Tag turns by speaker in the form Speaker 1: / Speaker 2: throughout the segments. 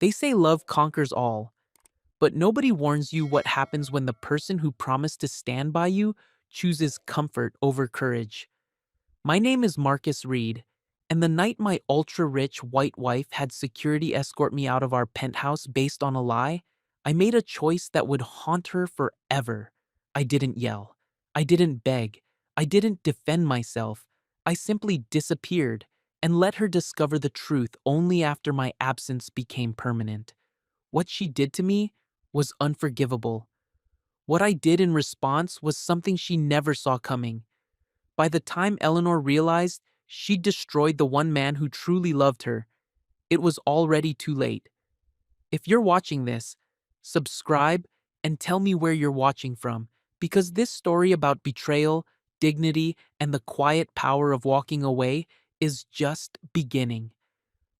Speaker 1: They say love conquers all, but nobody warns you what happens when the person who promised to stand by you chooses comfort over courage. My name is Marcus Reed, and the night my ultra rich white wife had security escort me out of our penthouse based on a lie, I made a choice that would haunt her forever. I didn't yell. I didn't beg. I didn't defend myself. I simply disappeared and let her discover the truth only after my absence became permanent. What she did to me was unforgivable. What I did in response was something she never saw coming. By the time Eleanor realized she'd destroyed the one man who truly loved her, it was already too late. If you're watching this, subscribe and tell me where you're watching from, because this story about betrayal, dignity, and the quiet power of walking away is just beginning.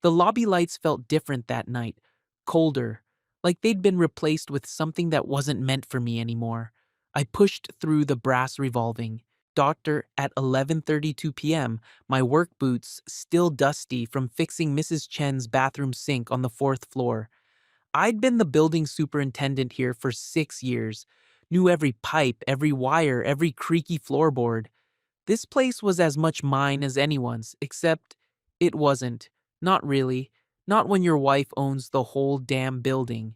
Speaker 1: The lobby lights felt different that night, colder, like they'd been replaced with something that wasn't meant for me anymore. I pushed through the brass revolving. Doctor at 11:32 p.m., my work boots still dusty from fixing Mrs. Chen's bathroom sink on the fourth floor. I'd been the building superintendent here for 6 years, knew every pipe, every wire, every creaky floorboard. This place was as much mine as anyone's, except it wasn't. Not really. Not when your wife owns the whole damn building.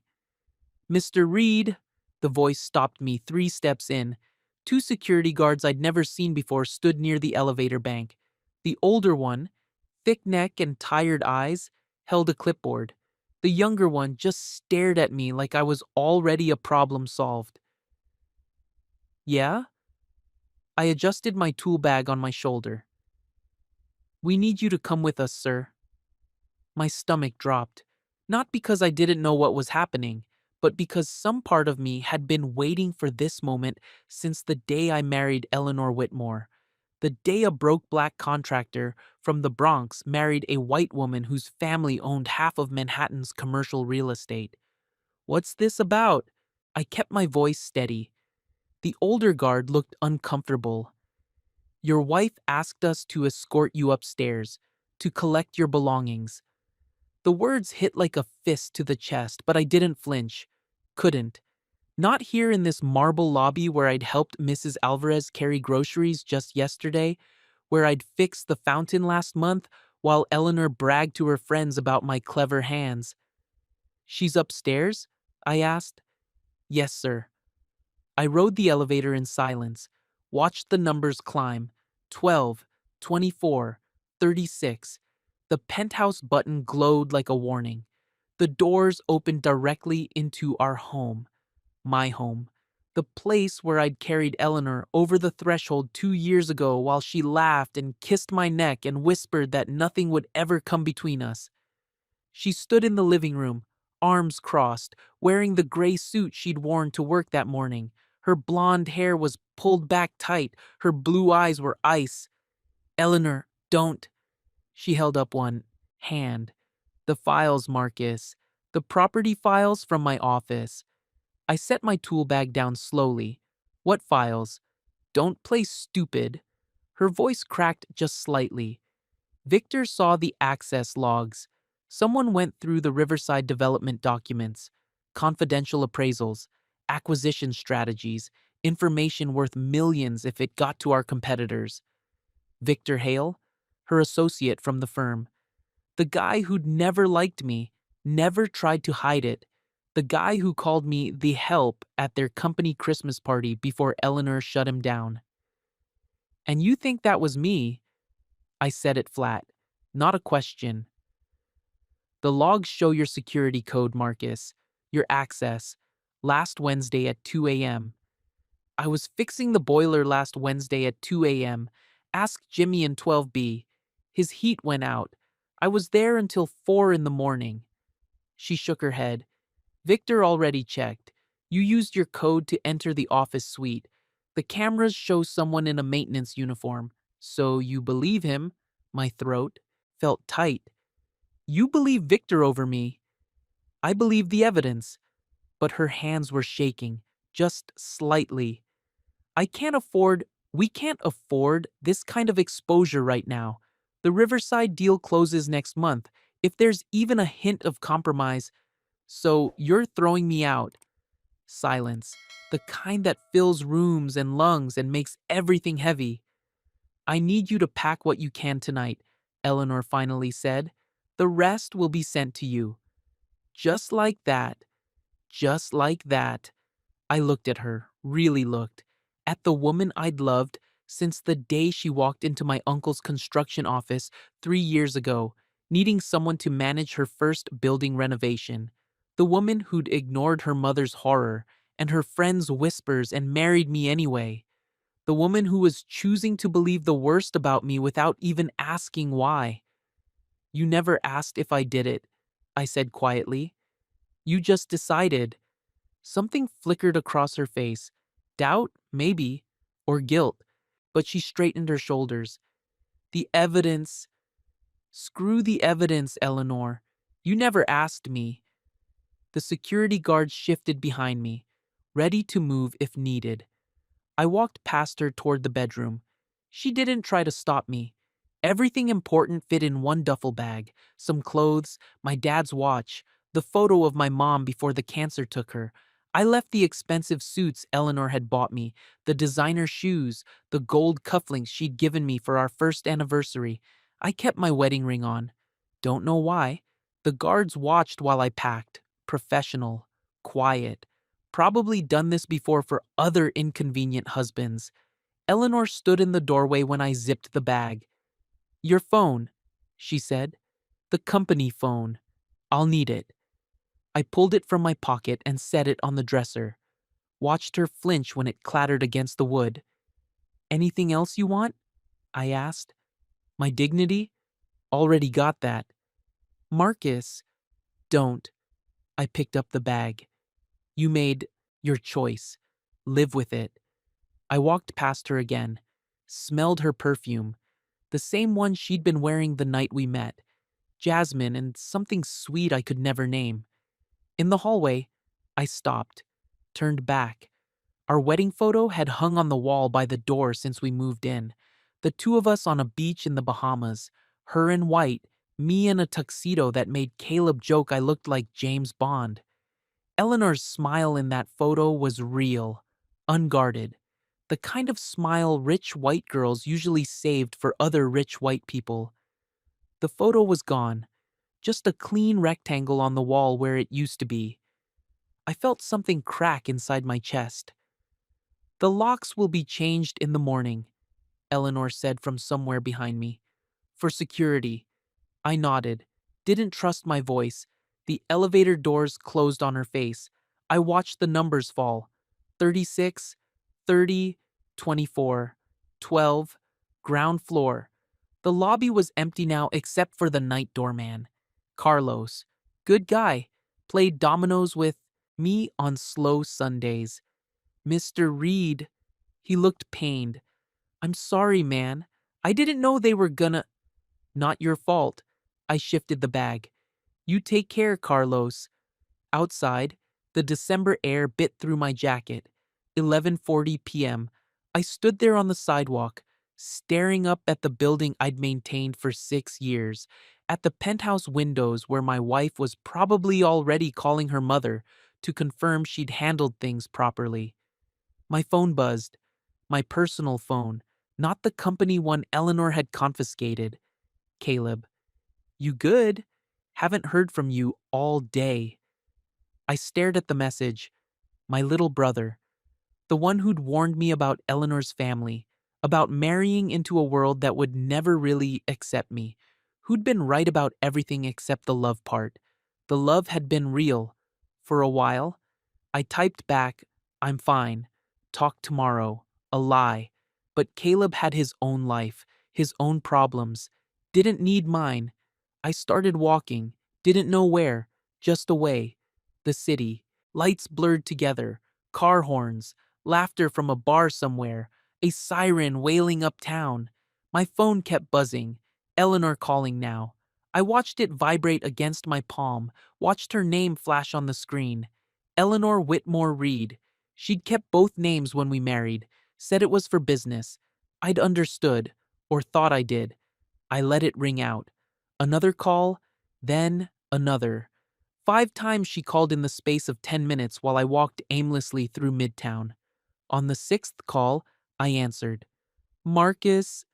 Speaker 1: Mr. Reed, the voice stopped me 3 steps in. Two security guards I'd never seen before stood near the elevator bank. The older one, thick neck and tired eyes, held a clipboard. The younger one just stared at me like I was already a problem solved. Yeah? I adjusted my tool bag on my shoulder. We need you to come with us, sir. My stomach dropped, not because I didn't know what was happening, but because some part of me had been waiting for this moment since the day I married Eleanor Whitmore. The day a broke black contractor from the Bronx married a white woman whose family owned half of Manhattan's commercial real estate. What's this about? I kept my voice steady. The older guard looked uncomfortable. Your wife asked us to escort you upstairs, to collect your belongings. The words hit like a fist to the chest, but I didn't flinch. Couldn't. Not here in this marble lobby where I'd helped Mrs. Alvarez carry groceries just yesterday, where I'd fixed the fountain last month while Eleanor bragged to her friends about my clever hands. She's upstairs? I asked. Yes, sir. I rode the elevator in silence, watched the numbers climb. 12, 24, 36. The penthouse button glowed like a warning. The doors opened directly into our home. My home. The place where I'd carried Eleanor over the threshold 2 years ago while she laughed and kissed my neck and whispered that nothing would ever come between us. She stood in the living room, arms crossed, wearing the gray suit she'd worn to work that morning. Her blonde hair was pulled back tight, her blue eyes were ice. Eleanor, don't. She held up one hand. The files, Marcus. The property files from my office. I set my tool bag down slowly. What files? Don't play stupid. Her voice cracked just slightly. Victor saw the access logs. Someone went through the Riverside development documents, confidential appraisals, acquisition strategies, information worth millions if it got to our competitors. Victor Hale, her associate from the firm. The guy who'd never liked me, never tried to hide it. The guy who called me the help at their company Christmas party before Eleanor shut him down. And you think that was me? I said it flat. Not a question. The logs show your security code, Marcus. Your access. Last Wednesday at 2 a.m. I was fixing the boiler last Wednesday at 2 a.m. Ask Jimmy in 12B. His heat went out. I was there until 4 in the morning. She shook her head. Victor already checked. You used your code to enter the office suite. The cameras show someone in a maintenance uniform. So you believe him. My throat felt tight. You believe Victor over me. I believe the evidence. But her hands were shaking, just slightly. We can't afford this kind of exposure right now. The Riverside deal closes next month. If there's even a hint of compromise, So you're throwing me out. Silence. The kind that fills rooms and lungs and makes everything heavy. I need you to pack what you can tonight, Eleanor finally said. The rest will be sent to you. Just like that. Just like that. I looked at her, really looked, at the woman I'd loved since the day she walked into my uncle's construction office 3 years ago, needing someone to manage her first building renovation. The woman who'd ignored her mother's horror and her friends' whispers and married me anyway. The woman who was choosing to believe the worst about me without even asking why. You never asked if I did it, I said quietly. You just decided. Something flickered across her face. Doubt, maybe, or guilt, but she straightened her shoulders. The evidence. Screw the evidence, Eleanor. You never asked me. The security guard shifted behind me, ready to move if needed. I walked past her toward the bedroom. She didn't try to stop me. Everything important fit in one duffel bag: some clothes, my dad's watch, the photo of my mom before the cancer took her. I left the expensive suits Eleanor had bought me, the designer shoes, the gold cufflinks she'd given me for our first anniversary. I kept my wedding ring on. Don't know why. The guards watched while I packed. Professional. Quiet. Probably done this before for other inconvenient husbands. Eleanor stood in the doorway when I zipped the bag. Your phone, she said. The company phone. I'll need it. I pulled it from my pocket and set it on the dresser. Watched her flinch when it clattered against the wood. Anything else you want? I asked. My dignity? Already got that. Marcus, don't. I picked up the bag. You made your choice. Live with it. I walked past her again, smelled her perfume, the same one she'd been wearing the night we met, jasmine and something sweet I could never name. In the hallway, I stopped, turned back. Our wedding photo had hung on the wall by the door since we moved in. The two of us on a beach in the Bahamas, her in white, me in a tuxedo that made Caleb joke I looked like James Bond. Eleanor's smile in that photo was real, unguarded. The kind of smile rich white girls usually saved for other rich white people. The photo was gone, just a clean rectangle on the wall where it used to be. I felt something crack inside my chest. The locks will be changed in the morning, Eleanor said from somewhere behind me. For security. I nodded, didn't trust my voice. The elevator doors closed on her face. I watched the numbers fall. 36, 30, 24, 12, ground floor. The lobby was empty now except for the night doorman. Carlos, good guy, played dominoes with me on slow Sundays. Mr. Reed, he looked pained. I'm sorry, man. I didn't know they were gonna. Not your fault. I shifted the bag. You take care, Carlos. Outside, the December air bit through my jacket. 11:40 p.m. I stood there on the sidewalk, staring up at the building I'd maintained for 6 years, at the penthouse windows where my wife was probably already calling her mother to confirm she'd handled things properly. My phone buzzed. My personal phone, not the company one Eleanor had confiscated. Caleb. You good? Haven't heard from you all day. I stared at the message. My little brother. The one who'd warned me about Eleanor's family, about marrying into a world that would never really accept me, who'd been right about everything except the love part. The love had been real. For a while, I typed back, I'm fine. Talk tomorrow. A lie. But Caleb had his own life, his own problems. Didn't need mine. I started walking, didn't know where, just away. The city. Lights blurred together. Car horns. Laughter from a bar somewhere. A siren wailing uptown. My phone kept buzzing. Eleanor calling now. I watched it vibrate against my palm, watched her name flash on the screen. Eleanor Whitmore Reed. She'd kept both names when we married, said it was for business. I'd understood, or thought I did. I let it ring out. Another call, then another. 5 times she called in the space of 10 minutes while I walked aimlessly through Midtown. On the sixth call, I answered. Marcus.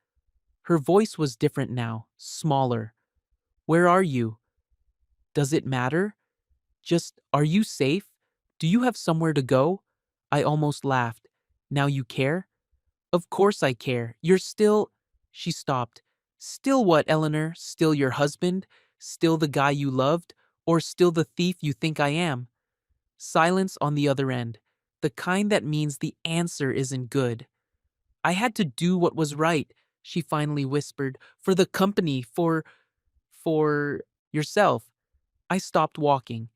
Speaker 1: Her voice was different now, smaller. Where are you? Does it matter? Just, are you safe? Do you have somewhere to go? I almost laughed. Now you care? Of course I care. You're still. She stopped. Still what, Eleanor? Still your husband? Still the guy you loved? Or still the thief you think I am? Silence on the other end. The kind that means the answer isn't good. I had to do what was right, she finally whispered. For the company, for yourself. I stopped walking.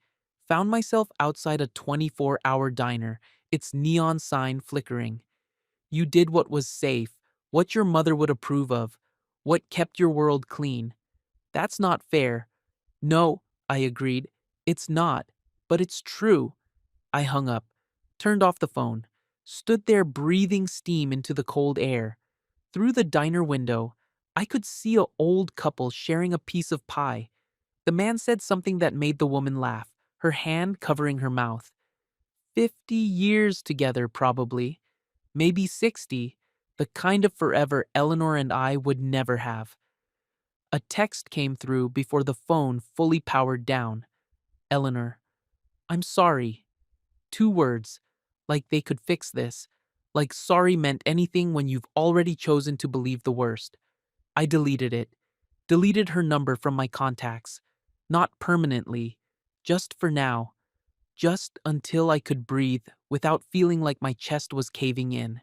Speaker 1: Found myself outside a 24-hour diner, its neon sign flickering. You did what was safe, what your mother would approve of, what kept your world clean. That's not fair. No, I agreed. It's not. But it's true. I hung up, turned off the phone, stood there breathing steam into the cold air. Through the diner window, I could see an old couple sharing a piece of pie. The man said something that made the woman laugh, her hand covering her mouth. 50 years together, probably. Maybe 60. The kind of forever Eleanor and I would never have. A text came through before the phone fully powered down. Eleanor. I'm sorry. 2 words. Like they could fix this. Like sorry meant anything when you've already chosen to believe the worst. I deleted it. Deleted her number from my contacts. Not permanently. Just for now. Just until I could breathe without feeling like my chest was caving in.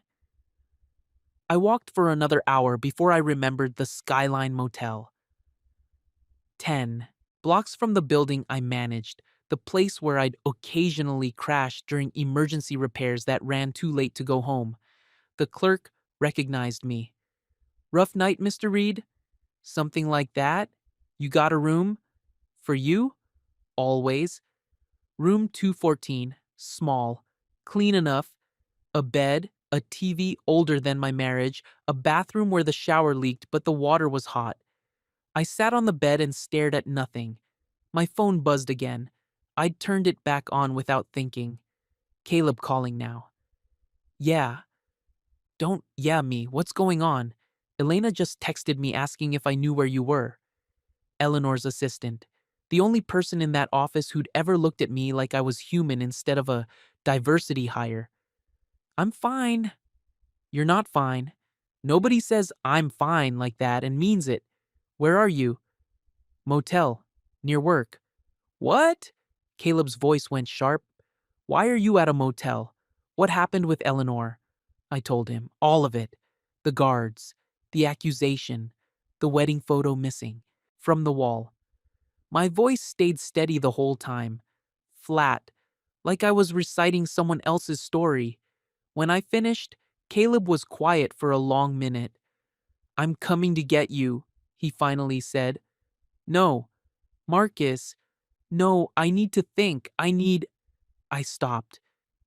Speaker 1: I walked for another hour before I remembered the Skyline Motel. 10 blocks from the building I managed, the place where I'd occasionally crash during emergency repairs that ran too late to go home. The clerk recognized me. Rough night, Mr. Reed? Something like that? You got a room? For you? Always. Room 214, small, clean enough, a bed, a TV older than my marriage, a bathroom where the shower leaked but the water was hot. I sat on the bed and stared at nothing. My phone buzzed again. I'd turned it back on without thinking. Caleb calling now. Yeah. Don't yeah me. What's going on? Elena just texted me asking if I knew where you were. Eleanor's assistant. The only person in that office who'd ever looked at me like I was human instead of a diversity hire. I'm fine. You're not fine. Nobody says I'm fine like that and means it. Where are you? Motel. Near work. What? Caleb's voice went sharp. Why are you at a motel? What happened with Eleanor? I told him. All of it. The guards. The accusation. The wedding photo missing. From the wall. My voice stayed steady the whole time. Flat. Like I was reciting someone else's story. When I finished, Caleb was quiet for a long minute. I'm coming to get you, he finally said. No. Marcus. No, I need to think. I stopped.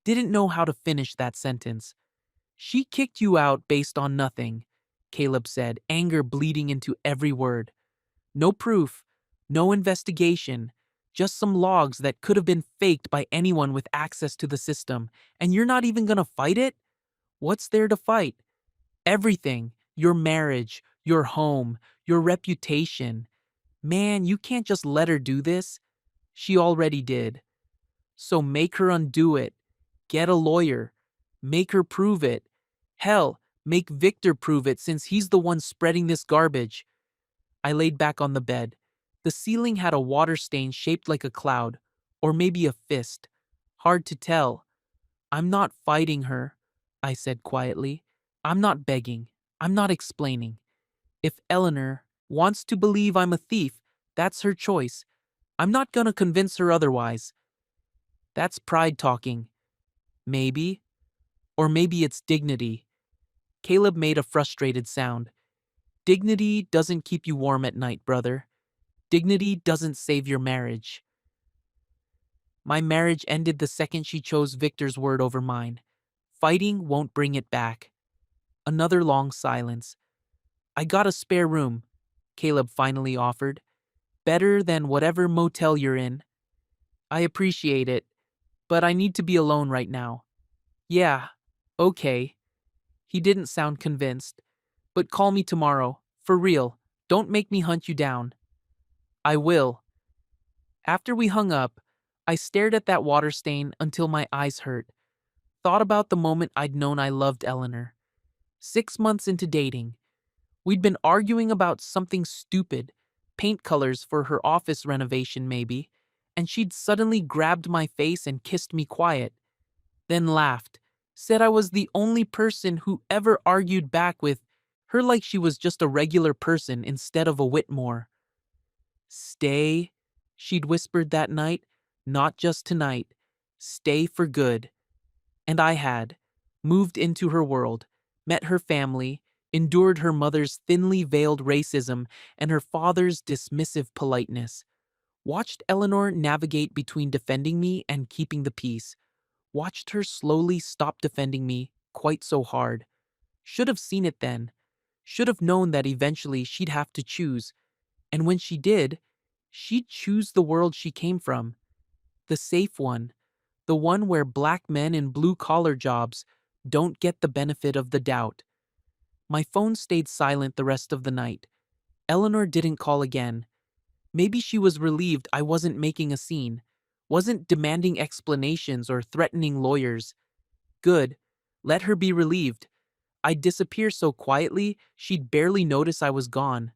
Speaker 1: Didn't know how to finish that sentence. She kicked you out based on nothing, Caleb said, anger bleeding into every word. No proof, no investigation, just some logs that could have been faked by anyone with access to the system, and you're not even gonna fight it? What's there to fight? Everything. Your marriage, your home, your reputation. Man, you can't just let her do this. She already did. So make her undo it. Get a lawyer. Make her prove it. Hell, make Victor prove it since he's the one spreading this garbage. I laid back on the bed. The ceiling had a water stain shaped like a cloud, or maybe a fist. Hard to tell. I'm not fighting her, I said quietly. I'm not begging. I'm not explaining. If Eleanor wants to believe I'm a thief, that's her choice. I'm not gonna convince her otherwise. That's pride talking. Maybe. Or maybe it's dignity. Caleb made a frustrated sound. Dignity doesn't keep you warm at night, brother. Dignity doesn't save your marriage. My marriage ended the second she chose Victor's word over mine. Fighting won't bring it back. Another long silence. I got a spare room, Caleb finally offered. Better than whatever motel you're in. I appreciate it, but I need to be alone right now. Yeah, okay. He didn't sound convinced. But call me tomorrow. For real. Don't make me hunt you down. I will. After we hung up, I stared at that water stain until my eyes hurt. Thought about the moment I'd known I loved Eleanor. 6 months into dating, we'd been arguing about something stupid, paint colors for her office renovation maybe, and she'd suddenly grabbed my face and kissed me quiet, then laughed, said I was the only person who ever argued back with her like she was just a regular person instead of a Whitmore. Stay, she'd whispered that night, not just tonight. Stay for good. And I had. Moved into her world, met her family, endured her mother's thinly veiled racism and her father's dismissive politeness. Watched Eleanor navigate between defending me and keeping the peace. Watched her slowly stop defending me quite so hard. Should have seen it then. Should have known that eventually she'd have to choose. And when she did, she'd choose the world she came from. The safe one. The one where black men in blue-collar jobs don't get the benefit of the doubt. My phone stayed silent the rest of the night. Eleanor didn't call again. Maybe she was relieved I wasn't making a scene, wasn't demanding explanations or threatening lawyers. Good. Let her be relieved. I'd disappear so quietly, she'd barely notice I was gone.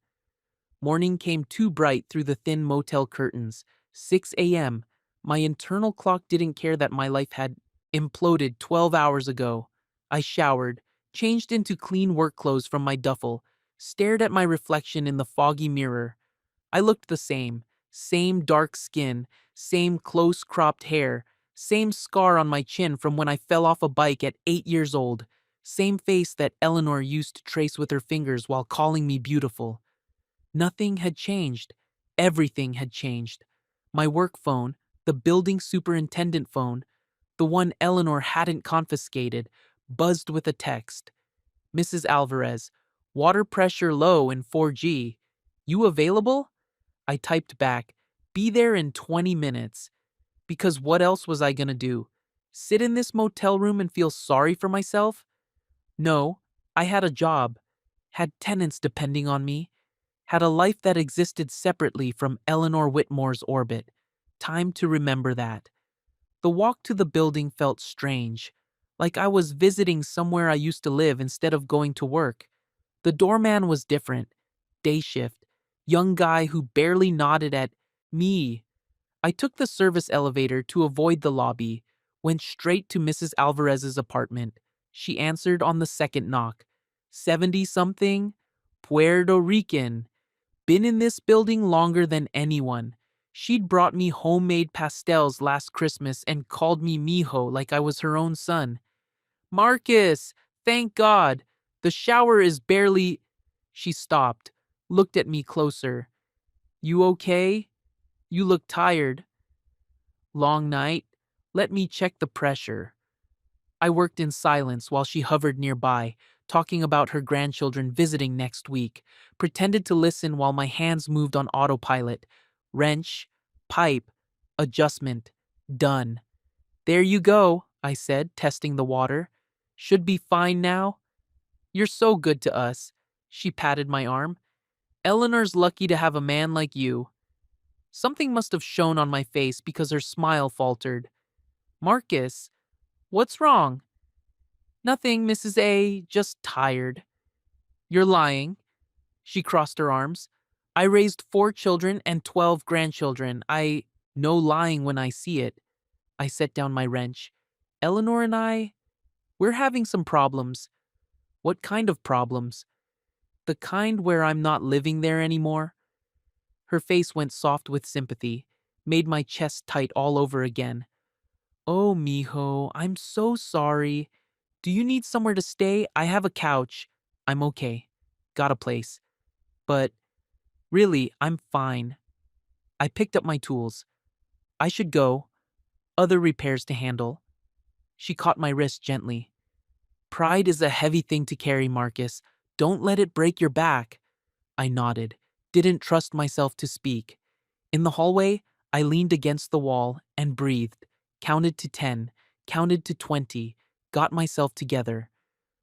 Speaker 1: Morning came too bright through the thin motel curtains. 6 a.m. My internal clock didn't care that my life had imploded 12 hours ago. I showered, changed into clean work clothes from my duffel, stared at my reflection in the foggy mirror. I looked the same dark skin, same close-cropped hair, same scar on my chin from when I fell off a bike at 8 years old, same face that Eleanor used to trace with her fingers while calling me beautiful. Nothing had changed. Everything had changed. My work phone, the building superintendent phone, the one Eleanor hadn't confiscated, buzzed with a text. Mrs. Alvarez, water pressure low in 4G. You available? I typed back, be there in 20 minutes. Because what else was I gonna do? Sit in this motel room and feel sorry for myself? No, I had a job, had tenants depending on me, had a life that existed separately from Eleanor Whitmore's orbit. Time to remember that. The walk to the building felt strange, like I was visiting somewhere I used to live instead of going to work. The doorman was different. Day shift. Young guy who barely nodded at me. I took the service elevator to avoid the lobby, went straight to Mrs. Alvarez's apartment. She answered on the second knock. 70-something? Puerto Rican. Been in this building longer than anyone. She'd brought me homemade pastels last Christmas and called me mijo like I was her own son. Marcus, thank God. The shower is barely... She stopped, looked at me closer. You okay? You look tired. Long night? Let me check the pressure. I worked in silence while she hovered nearby, talking about her grandchildren visiting next week, pretended to listen while my hands moved on autopilot. Wrench, pipe, adjustment, done. There you go, I said, testing the water. Should be fine now. You're so good to us. She patted my arm. Eleanor's lucky to have a man like you. Something must have shown on my face because her smile faltered. Marcus, what's wrong? Nothing, Mrs. A, just tired. You're lying. She crossed her arms. I raised 4 children and 12 grandchildren. I know lying when I see it. I set down my wrench. Eleanor and we're having some problems. What kind of problems? The kind where I'm not living there anymore. Her face went soft with sympathy, made my chest tight all over again. Oh, mijo, I'm so sorry. Do you need somewhere to stay? I have a couch. I'm okay. Got a place. But really, I'm fine. I picked up my tools. I should go. Other repairs to handle. She caught my wrist gently. Pride is a heavy thing to carry, Marcus. Don't let it break your back. I nodded, didn't trust myself to speak. In the hallway, I leaned against the wall and breathed, counted to 10, counted to 20, got myself together.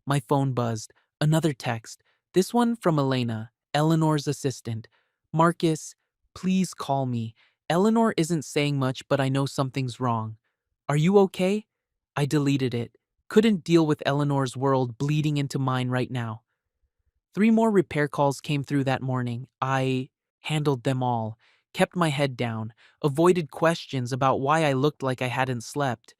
Speaker 1: My phone buzzed. Another text. This one from Elena, Eleanor's assistant. Marcus, please call me. Eleanor isn't saying much, but I know something's wrong. Are you okay? I deleted it. Couldn't deal with Eleanor's world bleeding into mine right now. 3 more repair calls came through that morning. I handled them all, kept my head down, avoided questions about why I looked like I hadn't slept.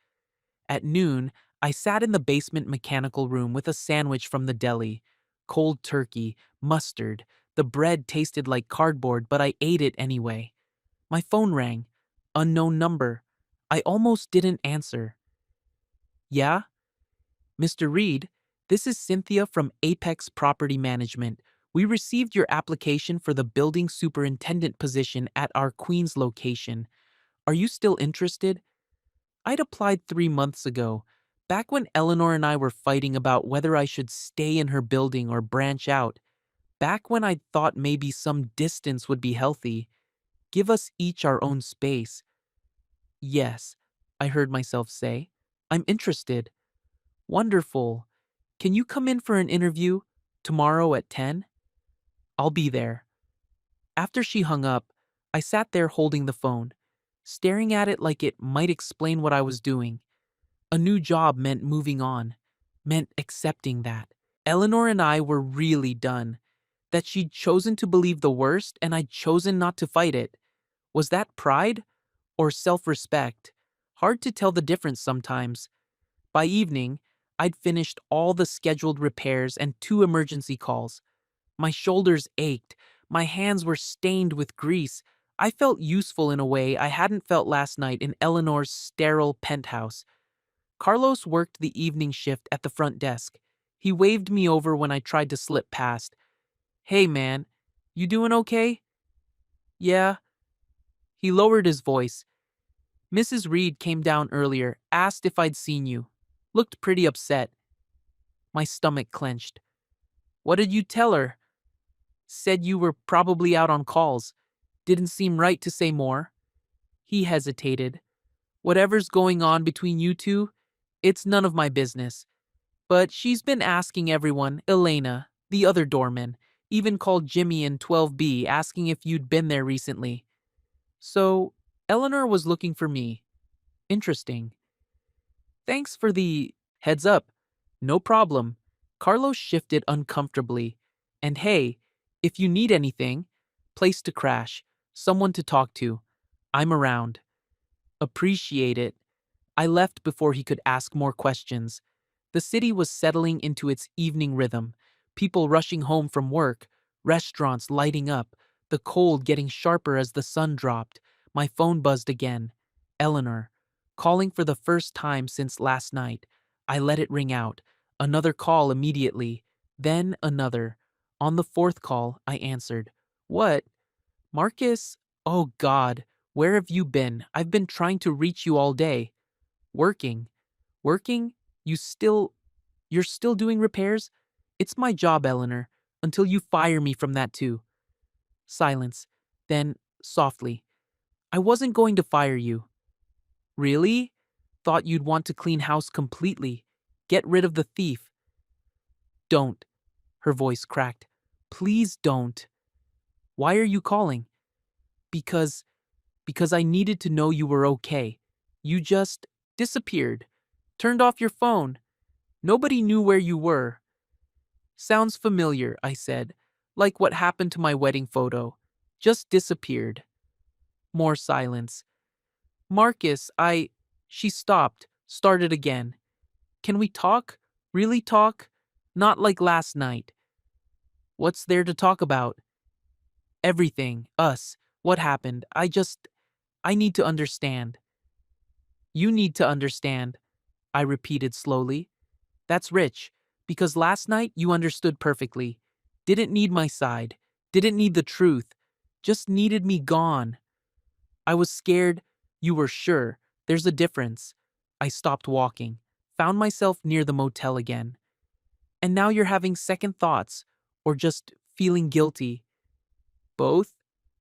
Speaker 1: At noon, I sat in the basement mechanical room with a sandwich from the deli. Cold turkey, mustard. The bread tasted like cardboard, but I ate it anyway. My phone rang. Unknown number. I almost didn't answer. Yeah? Mr. Reed, this is Cynthia from Apex Property Management. We received your application for the building superintendent position at our Queens location. Are you still interested? I'd applied 3 months ago, back when Eleanor and I were fighting about whether I should stay in her building or branch out, back when I thought maybe some distance would be healthy, give us each our own space. Yes, I heard myself say. I'm interested. Wonderful. Can you come in for an interview tomorrow at 10? I'll be there. After she hung up, I sat there holding the phone, staring at it like it might explain what I was doing. A new job meant moving on, meant accepting that. Eleanor and I were really done. That she'd chosen to believe the worst and I'd chosen not to fight it. Was that pride or self-respect? Hard to tell the difference sometimes. By evening, I'd finished all the scheduled repairs and 2 emergency calls. My shoulders ached. My hands were stained with grease. I felt useful in a way I hadn't felt last night in Eleanor's sterile penthouse. Carlos worked the evening shift at the front desk. He waved me over when I tried to slip past. Hey man, you doing okay? Yeah. He lowered his voice. Mrs. Reed came down earlier, asked if I'd seen you. Looked pretty upset. My stomach clenched. What did you tell her? Said you were probably out on calls. Didn't seem right to say more. He hesitated. Whatever's going on between you two, it's none of my business. But she's been asking everyone, Elena, the other doorman, even called Jimmy in 12B asking if you'd been there recently. So, Eleanor was looking for me. Interesting. Thanks for the heads up. No problem. Carlos shifted uncomfortably. And hey, if you need anything, place to crash, someone to talk to, I'm around. Appreciate it. I left before he could ask more questions. The city was settling into its evening rhythm, people rushing home from work, restaurants lighting up, the cold getting sharper as the sun dropped. My phone buzzed again. Eleanor, calling for the first time since last night. I let it ring out. Another call immediately, then another. On the 4th call, I answered. What? Marcus? Oh God, where have you been? I've been trying to reach you all day. Working. Working? You're still doing repairs? It's my job, Eleanor, until you fire me from that too. Silence. Then, softly. I wasn't going to fire you. Really? Thought you'd want to clean house completely. Get rid of the thief. Don't. Her voice cracked. Please don't. Why are you calling? Because I needed to know you were okay. You just disappeared. Turned off your phone. Nobody knew where you were. Sounds familiar, I said. Like what happened to my wedding photo. Just disappeared. More silence. Marcus, She stopped, started again. Can we talk? Really talk? Not like last night. What's there to talk about? Everything. Us. What happened? I need to understand. You need to understand, I repeated slowly. That's rich, because last night you understood perfectly. Didn't need my side. Didn't need the truth. Just needed me gone. I was scared. You were sure. There's a difference. I stopped walking. Found myself near the motel again. And now you're having second thoughts, or just feeling guilty. Both?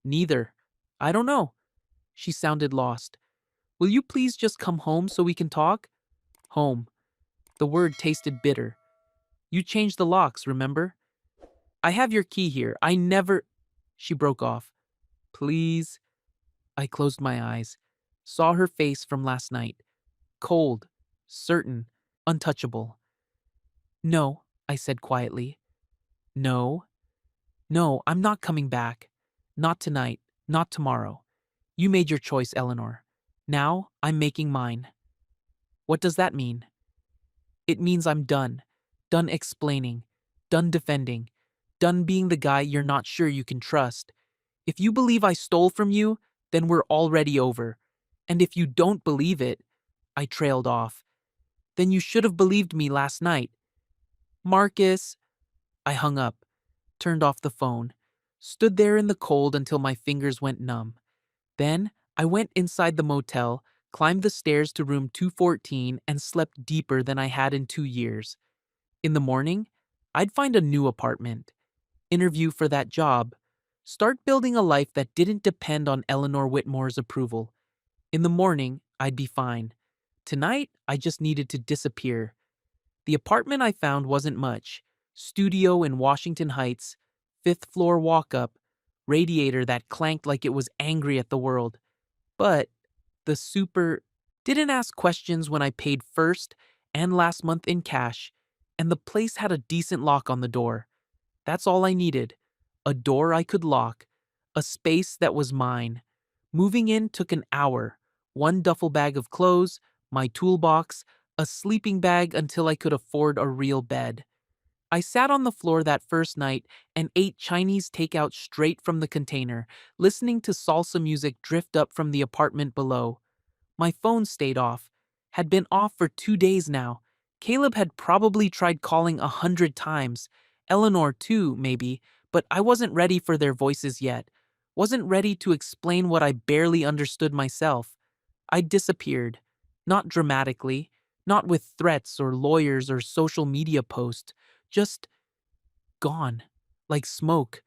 Speaker 1: Neither. I don't know. She sounded lost. Will you please just come home so we can talk? Home. The word tasted bitter. You changed the locks, remember? I have your key here. I never. She broke off. Please. I closed my eyes. Saw her face from last night. Cold. Certain. Untouchable. No, I said quietly. No. No, I'm not coming back. Not tonight. Not tomorrow. You made your choice, Eleanor. Now I'm making mine. What does that mean? It means I'm done. Done explaining. Done defending. Done being the guy you're not sure you can trust. If you believe I stole from you, then we're already over. And if you don't believe it, I trailed off. Then you should have believed me last night. Marcus. I hung up, turned off the phone, stood there in the cold until my fingers went numb. Then I went inside the motel, climbed the stairs to room 214, and slept deeper than I had in 2 years. In the morning, I'd find a new apartment, interview for that job, start building a life that didn't depend on Eleanor Whitmore's approval. In the morning, I'd be fine. Tonight, I just needed to disappear. The apartment I found wasn't much. Studio in Washington Heights, fifth floor walk up, radiator that clanked like it was angry at the world. But the super didn't ask questions when I paid first and last month in cash, and the place had a decent lock on the door. That's all I needed. A door I could lock, a space that was mine. Moving in took an hour. One duffel bag of clothes, my toolbox, a sleeping bag until I could afford a real bed. I sat on the floor that first night and ate Chinese takeout straight from the container, listening to salsa music drift up from the apartment below. My phone stayed off. Had been off for 2 days now. Caleb had probably tried calling 100 times. Eleanor too, maybe, but I wasn't ready for their voices yet. Wasn't ready to explain what I barely understood myself. I disappeared. Not dramatically, not with threats or lawyers or social media posts. Just gone. Like smoke.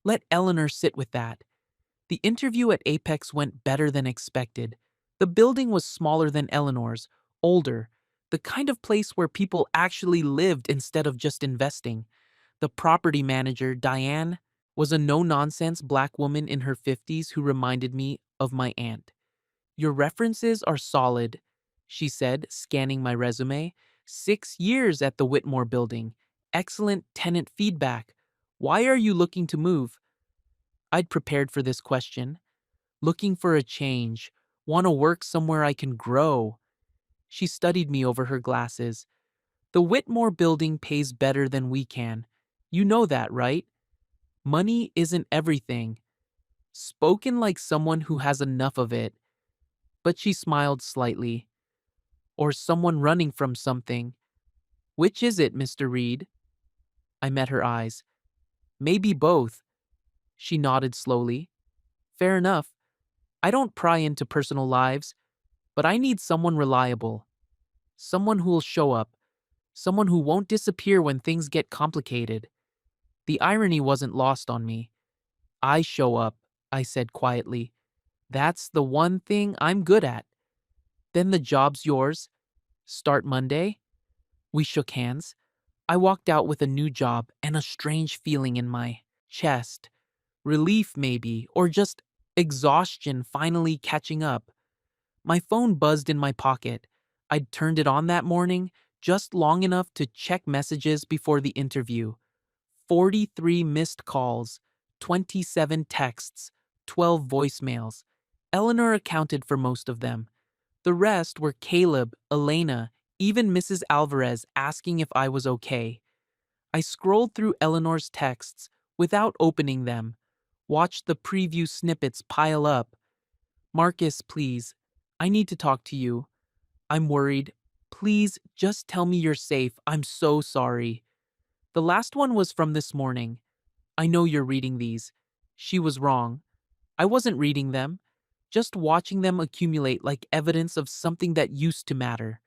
Speaker 1: Let Eleanor sit with that. The interview at Apex went better than expected. The building was smaller than Eleanor's, older, the kind of place where people actually lived instead of just investing. The property manager, Diane, was a no-nonsense black woman in her 50s who reminded me of my aunt. Your references are solid, she said, scanning my resume. 6 years at the Whitmore building. Excellent tenant feedback. Why are you looking to move? I'd prepared for this question. Looking for a change. Want to work somewhere I can grow. She studied me over her glasses. The Whitmore building pays better than we can. You know that, right? Money isn't everything. Spoken like someone who has enough of it. But she smiled slightly. Or someone running from something. Which is it, Mr. Reed? I met her eyes. Maybe both. She nodded slowly. Fair enough. I don't pry into personal lives, but I need someone reliable. Someone who'll show up. Someone who won't disappear when things get complicated. The irony wasn't lost on me. I show up, I said quietly. That's the one thing I'm good at. Then the job's yours. Start Monday? We shook hands. I walked out with a new job and a strange feeling in my chest. Relief, maybe, or just exhaustion finally catching up. My phone buzzed in my pocket. I'd turned it on that morning, just long enough to check messages before the interview. 43 missed calls, 27 texts, 12 voicemails. Eleanor accounted for most of them. The rest were Caleb, Elena, even Mrs. Alvarez asking if I was okay. I scrolled through Eleanor's texts without opening them, watched the preview snippets pile up. Marcus, please. I need to talk to you. I'm worried. Please, just tell me you're safe. I'm so sorry. The last one was from this morning. I know you're reading these. She was wrong. I wasn't reading them, just watching them accumulate like evidence of something that used to matter.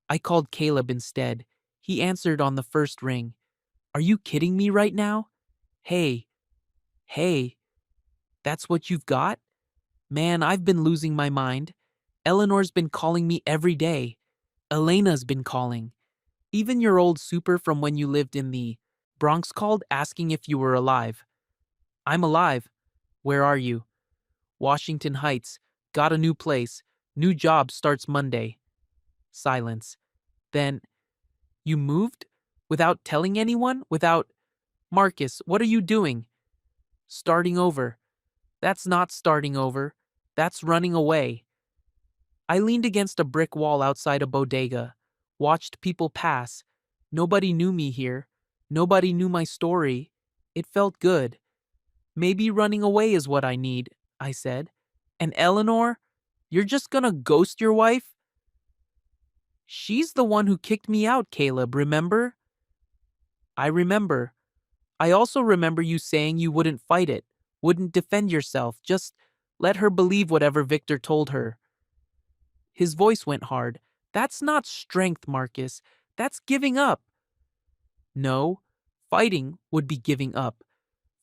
Speaker 1: I called Caleb instead. He answered on the first ring. Are you kidding me right now? Hey, that's what you've got? Man, I've been losing my mind. Eleanor's been calling me every day. Elena's been calling. Even your old super from when you lived in the Bronx called asking if you were alive. I'm alive. Where are you? Washington Heights. Got a new place. New job starts Monday. Silence. Then, you moved? Without telling anyone? Without. Marcus, what are you doing? Starting over. That's not starting over. That's running away. I leaned against a brick wall outside a bodega, watched people pass. Nobody knew me here. Nobody knew my story. It felt good. Maybe running away is what I need, I said. And Eleanor? You're just gonna ghost your wife? She's the one who kicked me out, Caleb, remember? I remember. I also remember you saying you wouldn't fight it, wouldn't defend yourself, just let her believe whatever Victor told her. His voice went hard. That's not strength, Marcus. That's giving up. No, fighting would be giving up.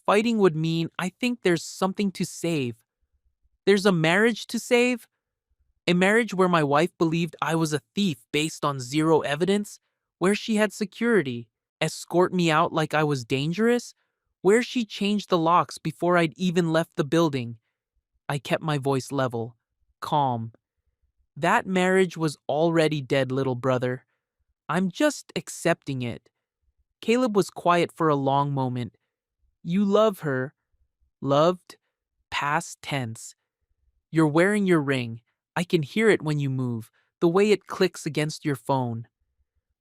Speaker 1: Fighting would mean I think there's something to save. There's a marriage to save? A marriage where my wife believed I was a thief based on zero evidence? Where she had security, escort me out like I was dangerous? Where she changed the locks before I'd even left the building? I kept my voice level, calm. That marriage was already dead, little brother. I'm just accepting it. Caleb was quiet for a long moment. You love her. Loved? Past tense. You're wearing your ring. I can hear it when you move, the way it clicks against your phone.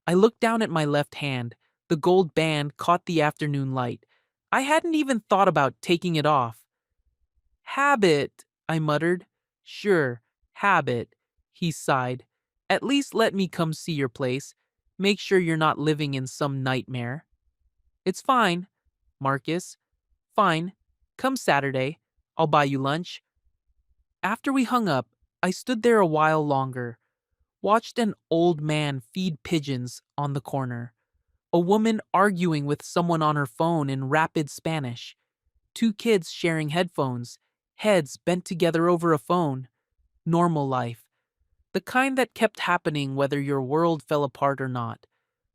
Speaker 1: I looked down at my left hand. The gold band caught the afternoon light. I hadn't even thought about taking it off. Habit, I muttered. Sure, habit. He sighed. At least let me come see your place. Make sure you're not living in some nightmare. It's fine, Marcus. Fine. Come Saturday. I'll buy you lunch. After we hung up, I stood there a while longer, watched an old man feed pigeons on the corner, a woman arguing with someone on her phone in rapid Spanish, two kids sharing headphones, heads bent together over a phone. Normal life. The kind that kept happening whether your world fell apart or not.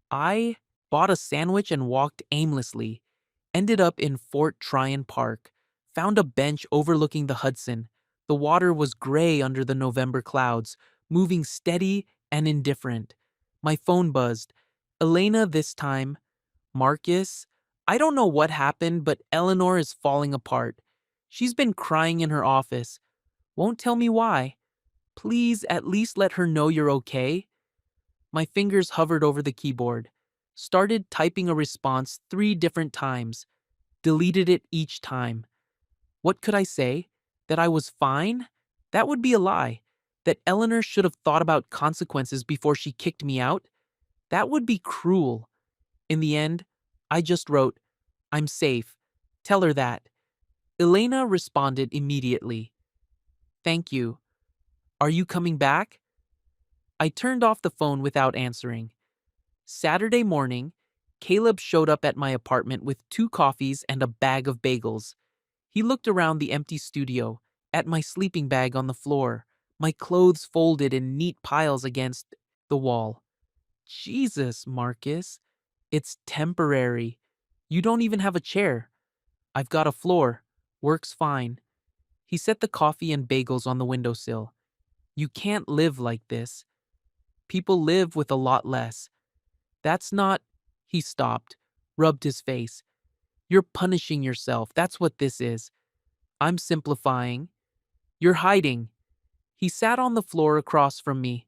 Speaker 1: I bought a sandwich and walked aimlessly, ended up in Fort Tryon Park, found a bench overlooking the Hudson. The water was gray under the November clouds, moving steady and indifferent. My phone buzzed. Elena this time. Marcus? I don't know what happened, but Eleanor is falling apart. She's been crying in her office. Won't tell me why. Please at least let her know you're okay. My fingers hovered over the keyboard. Started typing a response 3 different times. Deleted it each time. What could I say? That I was fine? That would be a lie. That Eleanor should have thought about consequences before she kicked me out? That would be cruel. In the end, I just wrote, I'm safe. Tell her that. Elena responded immediately. Thank you. Are you coming back? I turned off the phone without answering. Saturday morning, Caleb showed up at my apartment with 2 coffees and a bag of bagels. He looked around the empty studio, at my sleeping bag on the floor, my clothes folded in neat piles against the wall. Jesus, Marcus. It's temporary. You don't even have a chair. I've got a floor. Works fine. He set the coffee and bagels on the windowsill. You can't live like this. People live with a lot less. That's not... He stopped, rubbed his face. You're punishing yourself. That's what this is. I'm simplifying. You're hiding. He sat on the floor across from me.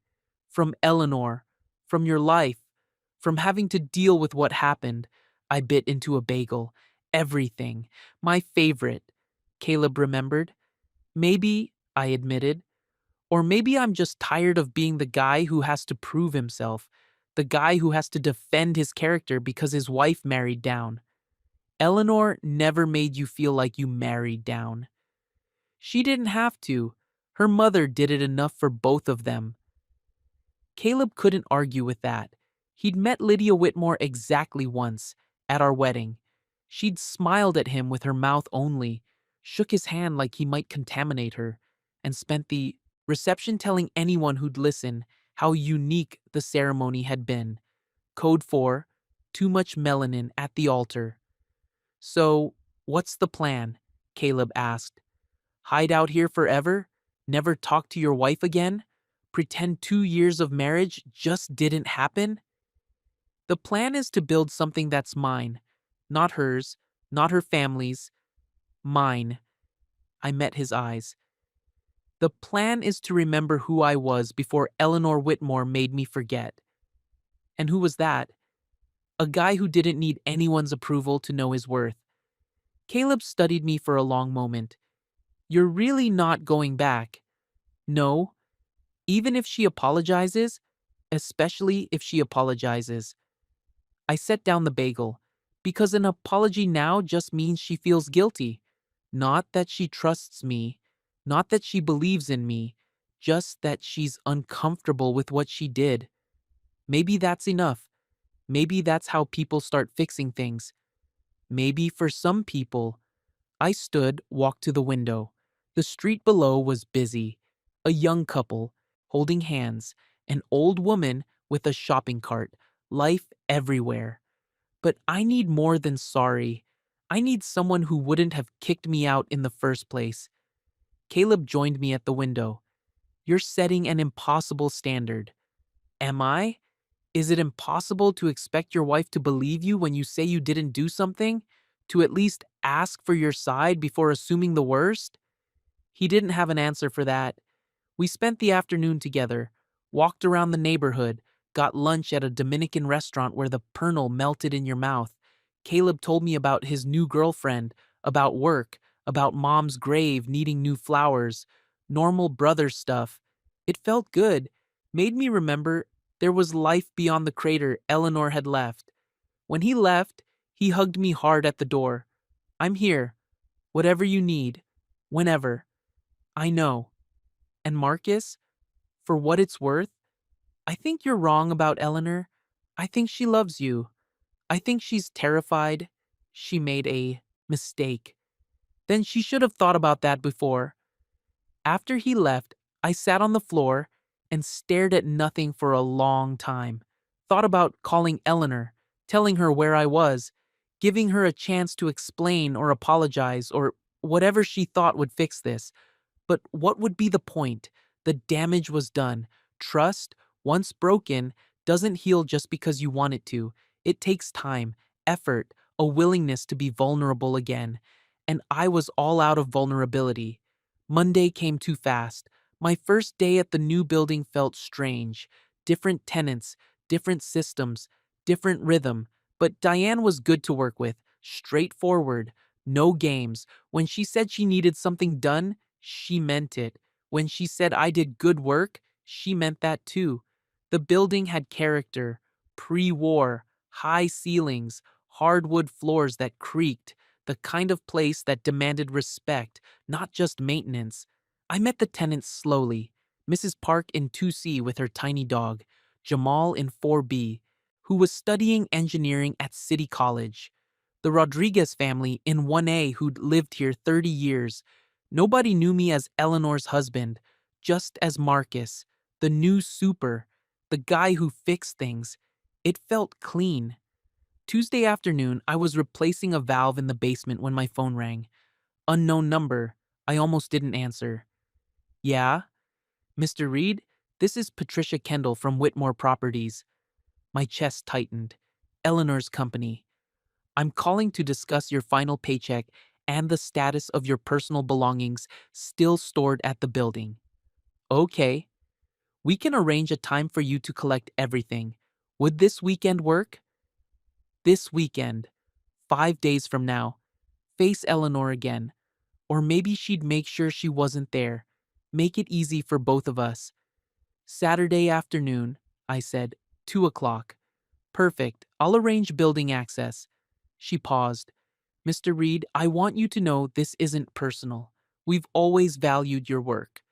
Speaker 1: From Eleanor. From your life. From having to deal with what happened. I bit into a bagel. Everything. My favorite. Caleb remembered. Maybe, I admitted. Or maybe I'm just tired of being the guy who has to prove himself. The guy who has to defend his character because his wife married down. Eleanor never made you feel like you married down. She didn't have to. Her mother did it enough for both of them. Caleb couldn't argue with that. He'd met Lydia Whitmore exactly once, at our wedding. She'd smiled at him with her mouth only, shook his hand like he might contaminate her, and spent the reception telling anyone who'd listen how unique the ceremony had been. Code 4, too much melanin at the altar. So, what's the plan? Caleb asked. Hide out here forever? Never talk to your wife again? Pretend 2 years of marriage just didn't happen? The plan is to build something that's mine. Not hers, not her family's. Mine. I met his eyes. The plan is to remember who I was before Eleanor Whitmore made me forget. And who was that? A guy who didn't need anyone's approval to know his worth. Caleb studied me for a long moment. You're really not going back. No, even if she apologizes, especially if she apologizes. I set down the bagel, because an apology now just means she feels guilty. Not that she trusts me, not that she believes in me, just that she's uncomfortable with what she did. Maybe that's enough. Maybe that's how people start fixing things. Maybe for some people. I stood, walked to the window. The street below was busy. A young couple, holding hands, an old woman with a shopping cart, life everywhere. But I need more than sorry. I need someone who wouldn't have kicked me out in the first place. Caleb joined me at the window. You're setting an impossible standard. Am I? Is it impossible to expect your wife to believe you when you say you didn't do something? To at least ask for your side before assuming the worst? He didn't have an answer for that. We spent the afternoon together, walked around the neighborhood, got lunch at a Dominican restaurant where the pernil melted in your mouth. Caleb told me about his new girlfriend, about work, about mom's grave needing new flowers, normal brother stuff. It felt good, made me remember there was life beyond the crater Eleanor had left. When he left, he hugged me hard at the door. I'm here. Whatever you need. Whenever. I know. And Marcus, for what it's worth, I think you're wrong about Eleanor. I think she loves you. I think she's terrified she made a mistake. Then she should have thought about that before. After he left, I sat on the floor and stared at nothing for a long time. Thought about calling Eleanor, telling her where I was, giving her a chance to explain or apologize or whatever she thought would fix this. But what would be the point? The damage was done. Trust, once broken, doesn't heal just because you want it to. It takes time, effort, a willingness to be vulnerable again. And I was all out of vulnerability. Monday came too fast. My first day at the new building felt strange. Different tenants, different systems, different rhythm. But Diane was good to work with, straightforward, no games. When she said she needed something done, she meant it. When she said I did good work, she meant that too. The building had character, pre-war, high ceilings, hardwood floors that creaked, the kind of place that demanded respect, not just maintenance. I met the tenants slowly. Mrs. Park in 2C with her tiny dog, Jamal in 4B, who was studying engineering at City College. The Rodriguez family in 1A who'd lived here 30 years. Nobody knew me as Eleanor's husband, just as Marcus, the new super, the guy who fixed things. It felt clean. Tuesday afternoon, I was replacing a valve in the basement when my phone rang. Unknown number. I almost didn't answer. Yeah? Mr. Reed, this is Patricia Kendall from Whitmore Properties. My chest tightened. Eleanor's company. I'm calling to discuss your final paycheck and the status of your personal belongings still stored at the building. Okay. We can arrange a time for you to collect everything. Would this weekend work? This weekend, 5 days from now, face Eleanor again. Or maybe she'd make sure she wasn't there. Make it easy for both of us. Saturday afternoon, I said, 2 o'clock. Perfect. I'll arrange building access. She paused. Mr. Reed, I want you to know this isn't personal. We've always valued your work.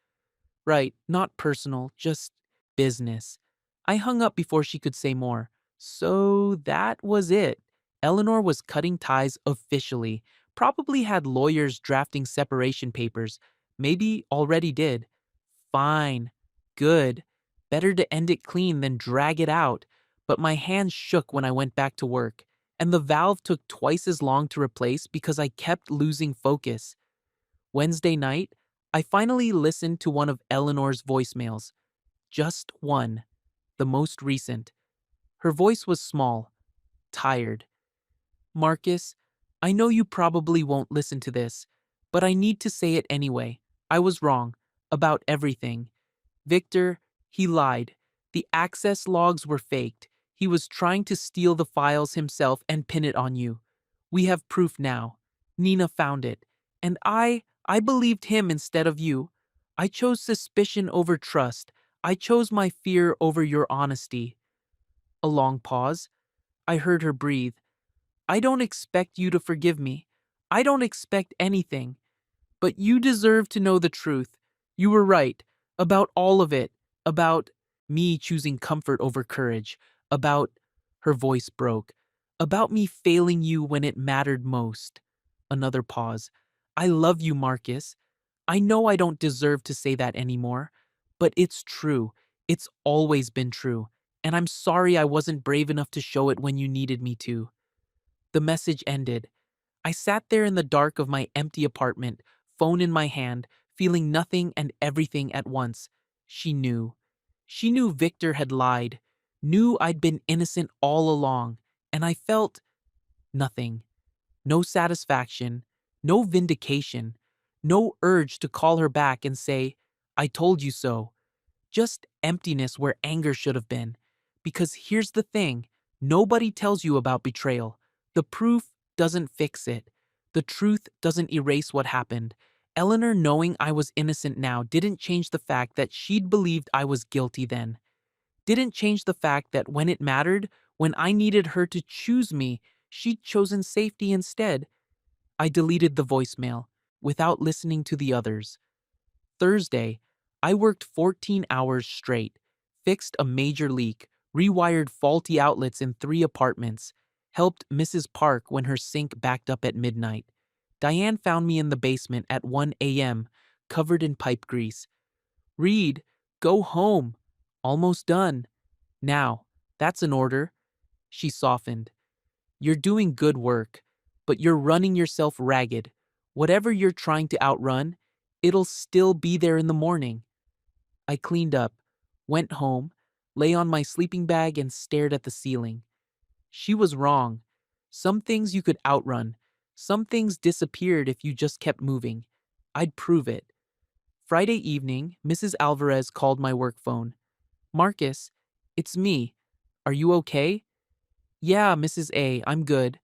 Speaker 1: Right, not personal, just business. I hung up before she could say more. So that was it. Eleanor was cutting ties officially, probably had lawyers drafting separation papers. Maybe already did. Fine. Good. Better to end it clean than drag it out. But my hands shook when I went back to work, and the valve took twice as long to replace because I kept losing focus. Wednesday night, I finally listened to one of Eleanor's voicemails. Just one. The most recent. Her voice was small, tired. Marcus, I know you probably won't listen to this, but I need to say it anyway. I was wrong. About everything. Victor, he lied. The access logs were faked. He was trying to steal the files himself and pin it on you. We have proof now. Nina found it. And I believed him instead of you. I chose suspicion over trust. I chose my fear over your honesty. A long pause. I heard her breathe. I don't expect you to forgive me. I don't expect anything. But you deserve to know the truth. You were right. About all of it. About me choosing comfort over courage. About, her voice broke. About me failing you when it mattered most. Another pause. I love you, Marcus. I know I don't deserve to say that anymore. But it's true. It's always been true. And I'm sorry I wasn't brave enough to show it when you needed me to. The message ended. I sat there in the dark of my empty apartment, phone in my hand, feeling nothing and everything at once. She knew. She knew Victor had lied, knew I'd been innocent all along, and I felt nothing. No satisfaction, no vindication, no urge to call her back and say, I told you so. Just emptiness where anger should have been. Because here's the thing, nobody tells you about betrayal. The proof doesn't fix it. The truth doesn't erase what happened. Eleanor knowing I was innocent now didn't change the fact that she'd believed I was guilty then. Didn't change the fact that when it mattered, when I needed her to choose me, she'd chosen safety instead. I deleted the voicemail, without listening to the others. Thursday, I worked 14 hours straight, fixed a major leak, rewired faulty outlets in 3 apartments, helped Mrs. Park when her sink backed up at midnight. Diane found me in the basement at 1 a.m., covered in pipe grease. Reed, go home. Almost done. Now, that's an order. She softened. You're doing good work, but you're running yourself ragged. Whatever you're trying to outrun, it'll still be there in the morning. I cleaned up, went home, lay on my sleeping bag and stared at the ceiling. She was wrong. Some things you could outrun. Some things disappeared if you just kept moving. I'd prove it. Friday evening, Mrs. Alvarez called my work phone. Marcus, it's me. Are you okay? Yeah, Mrs. A, I'm good.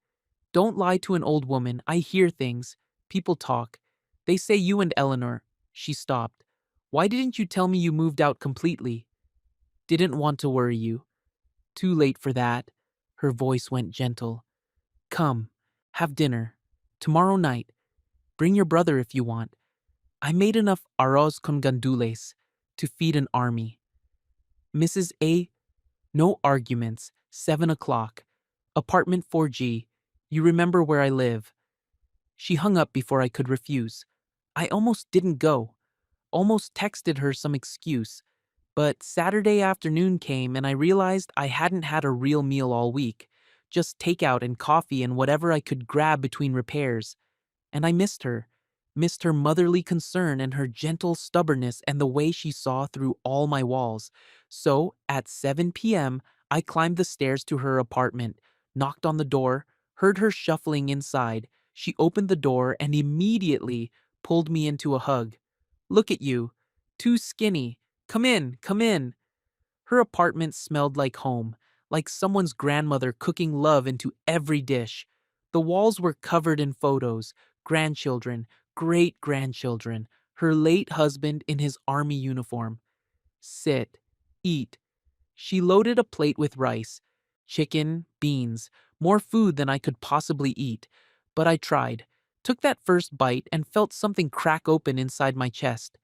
Speaker 1: Don't lie to an old woman. I hear things. People talk. They say you and Eleanor. She stopped. Why didn't you tell me you moved out completely? Didn't want to worry you. Too late for that. Her voice went gentle. Come, have dinner. Tomorrow night. Bring your brother if you want. I made enough arroz con gandules to feed an army. Mrs. A, no arguments. 7 o'clock. Apartment 4G. You remember where I live. She hung up before I could refuse. I almost didn't go. Almost texted her some excuse. But Saturday afternoon came and I realized I hadn't had a real meal all week. Just takeout and coffee and whatever I could grab between repairs. And I missed her. Missed her motherly concern and her gentle stubbornness and the way she saw through all my walls. So, at 7 p.m., I climbed the stairs to her apartment, knocked on the door, heard her shuffling inside. She opened the door and immediately pulled me into a hug. Look at you. Too skinny. Come in, come in. Her apartment smelled like home, like someone's grandmother cooking love into every dish. The walls were covered in photos, grandchildren, great-grandchildren, her late husband in his army uniform. Sit, eat. She loaded a plate with rice, chicken, beans, more food than I could possibly eat. But I tried, took that first bite and felt something crack open inside my chest.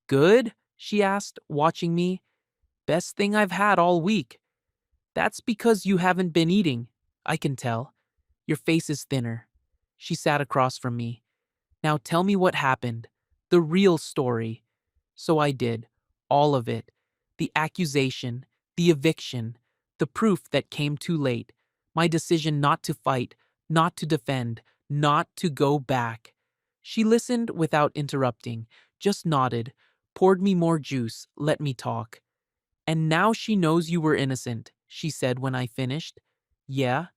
Speaker 1: Good? She asked, watching me. Best thing I've had all week. That's because you haven't been eating. I can tell. Your face is thinner. She sat across from me. Now tell me what happened. The real story. So I did. All of it. The accusation, the eviction, the proof that came too late, my decision not to fight, not to defend, not to go back. She listened without interrupting, just nodded, poured me more juice, let me talk. And now she knows you were innocent, she said when I finished. Yeah,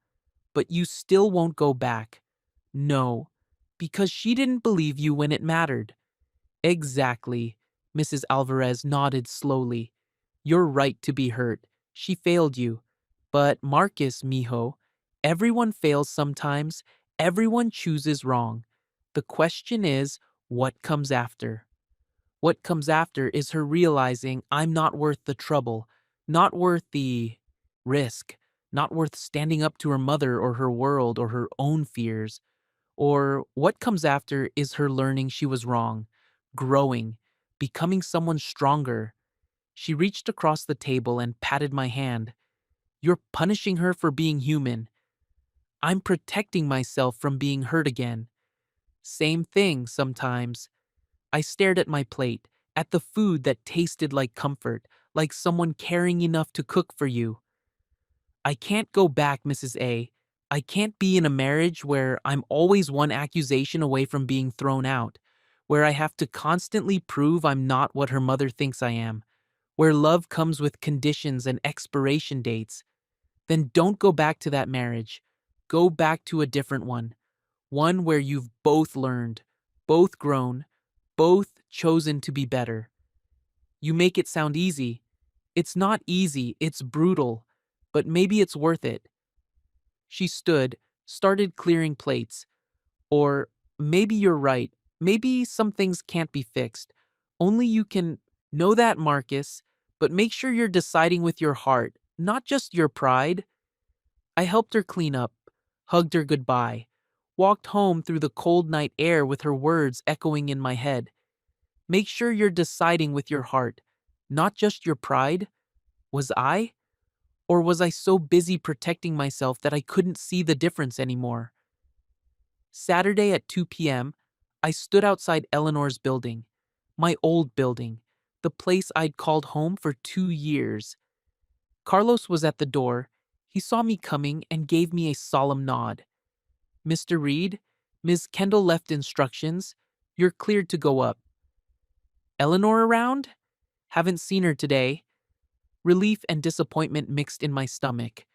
Speaker 1: but you still won't go back. No, because she didn't believe you when it mattered. Exactly. Mrs. Alvarez nodded slowly. You're right to be hurt. She failed you. But Marcus, mijo, everyone fails sometimes. Everyone chooses wrong. The question is, what comes after? What comes after is her realizing I'm not worth the trouble, not worth the risk, not worth standing up to her mother or her world or her own fears. Or what comes after is her learning she was wrong, growing, becoming someone stronger. She reached across the table and patted my hand. You're punishing her for being human. I'm protecting myself from being hurt again. Same thing sometimes. I stared at my plate, at the food that tasted like comfort, like someone caring enough to cook for you. I can't go back, Mrs. A. I can't be in a marriage where I'm always one accusation away from being thrown out, where I have to constantly prove I'm not what her mother thinks I am, where love comes with conditions and expiration dates. Then don't go back to that marriage. Go back to a different one where you've both learned, both grown, both chosen to be better. You make it sound easy. It's not easy, it's brutal, but maybe it's worth it. She stood, started clearing plates. Or maybe you're right. Maybe some things can't be fixed. Only you can know that, Marcus, but make sure you're deciding with your heart, not just your pride. I helped her clean up, hugged her goodbye, walked home through the cold night air with her words echoing in my head. Make sure you're deciding with your heart, not just your pride. Was I? Or was I so busy protecting myself that I couldn't see the difference anymore? Saturday at 2 p.m., I stood outside Eleanor's building, my old building, the place I'd called home for 2 years. Carlos was at the door. He saw me coming and gave me a solemn nod. Mr. Reed, Ms. Kendall left instructions. You're cleared to go up. Eleanor around? Haven't seen her today. Relief and disappointment mixed in my stomach.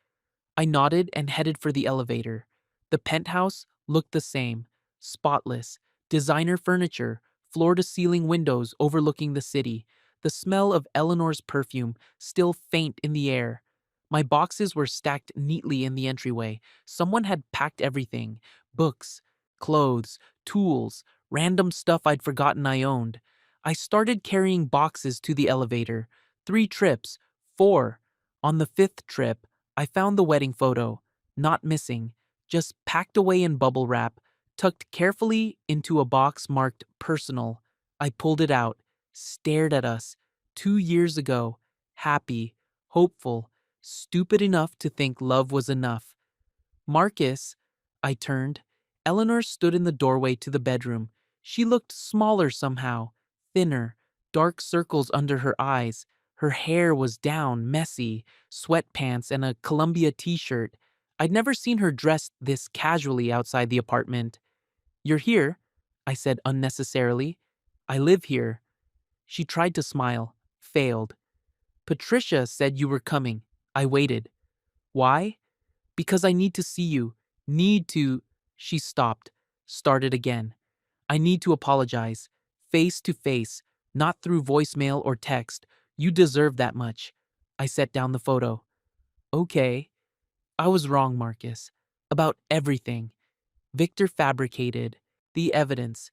Speaker 1: I nodded and headed for the elevator. The penthouse looked the same, spotless, designer furniture, floor-to-ceiling windows overlooking the city, the smell of Eleanor's perfume still faint in the air. My boxes were stacked neatly in the entryway. Someone had packed everything: books, clothes, tools, random stuff I'd forgotten I owned. I started carrying boxes to the elevator. 3 trips, 4. On the 5th trip, I found the wedding photo, not missing, just packed away in bubble wrap, tucked carefully into a box marked personal. I pulled it out, stared at us, 2 years ago, happy, hopeful, stupid enough to think love was enough. Marcus, I turned. Eleanor stood in the doorway to the bedroom. She looked smaller somehow, thinner, dark circles under her eyes. Her hair was down, messy, sweatpants and a Columbia t-shirt. I'd never seen her dressed this casually outside the apartment. You're here, I said unnecessarily. I live here. She tried to smile, failed. Patricia said you were coming. I waited. Why? Because I need to see you. Need to. She stopped, started again. I need to apologize. Face to face, not through voicemail or text. You deserve that much. I set down the photo. Okay. I was wrong, Marcus. About everything. Victor fabricated the evidence.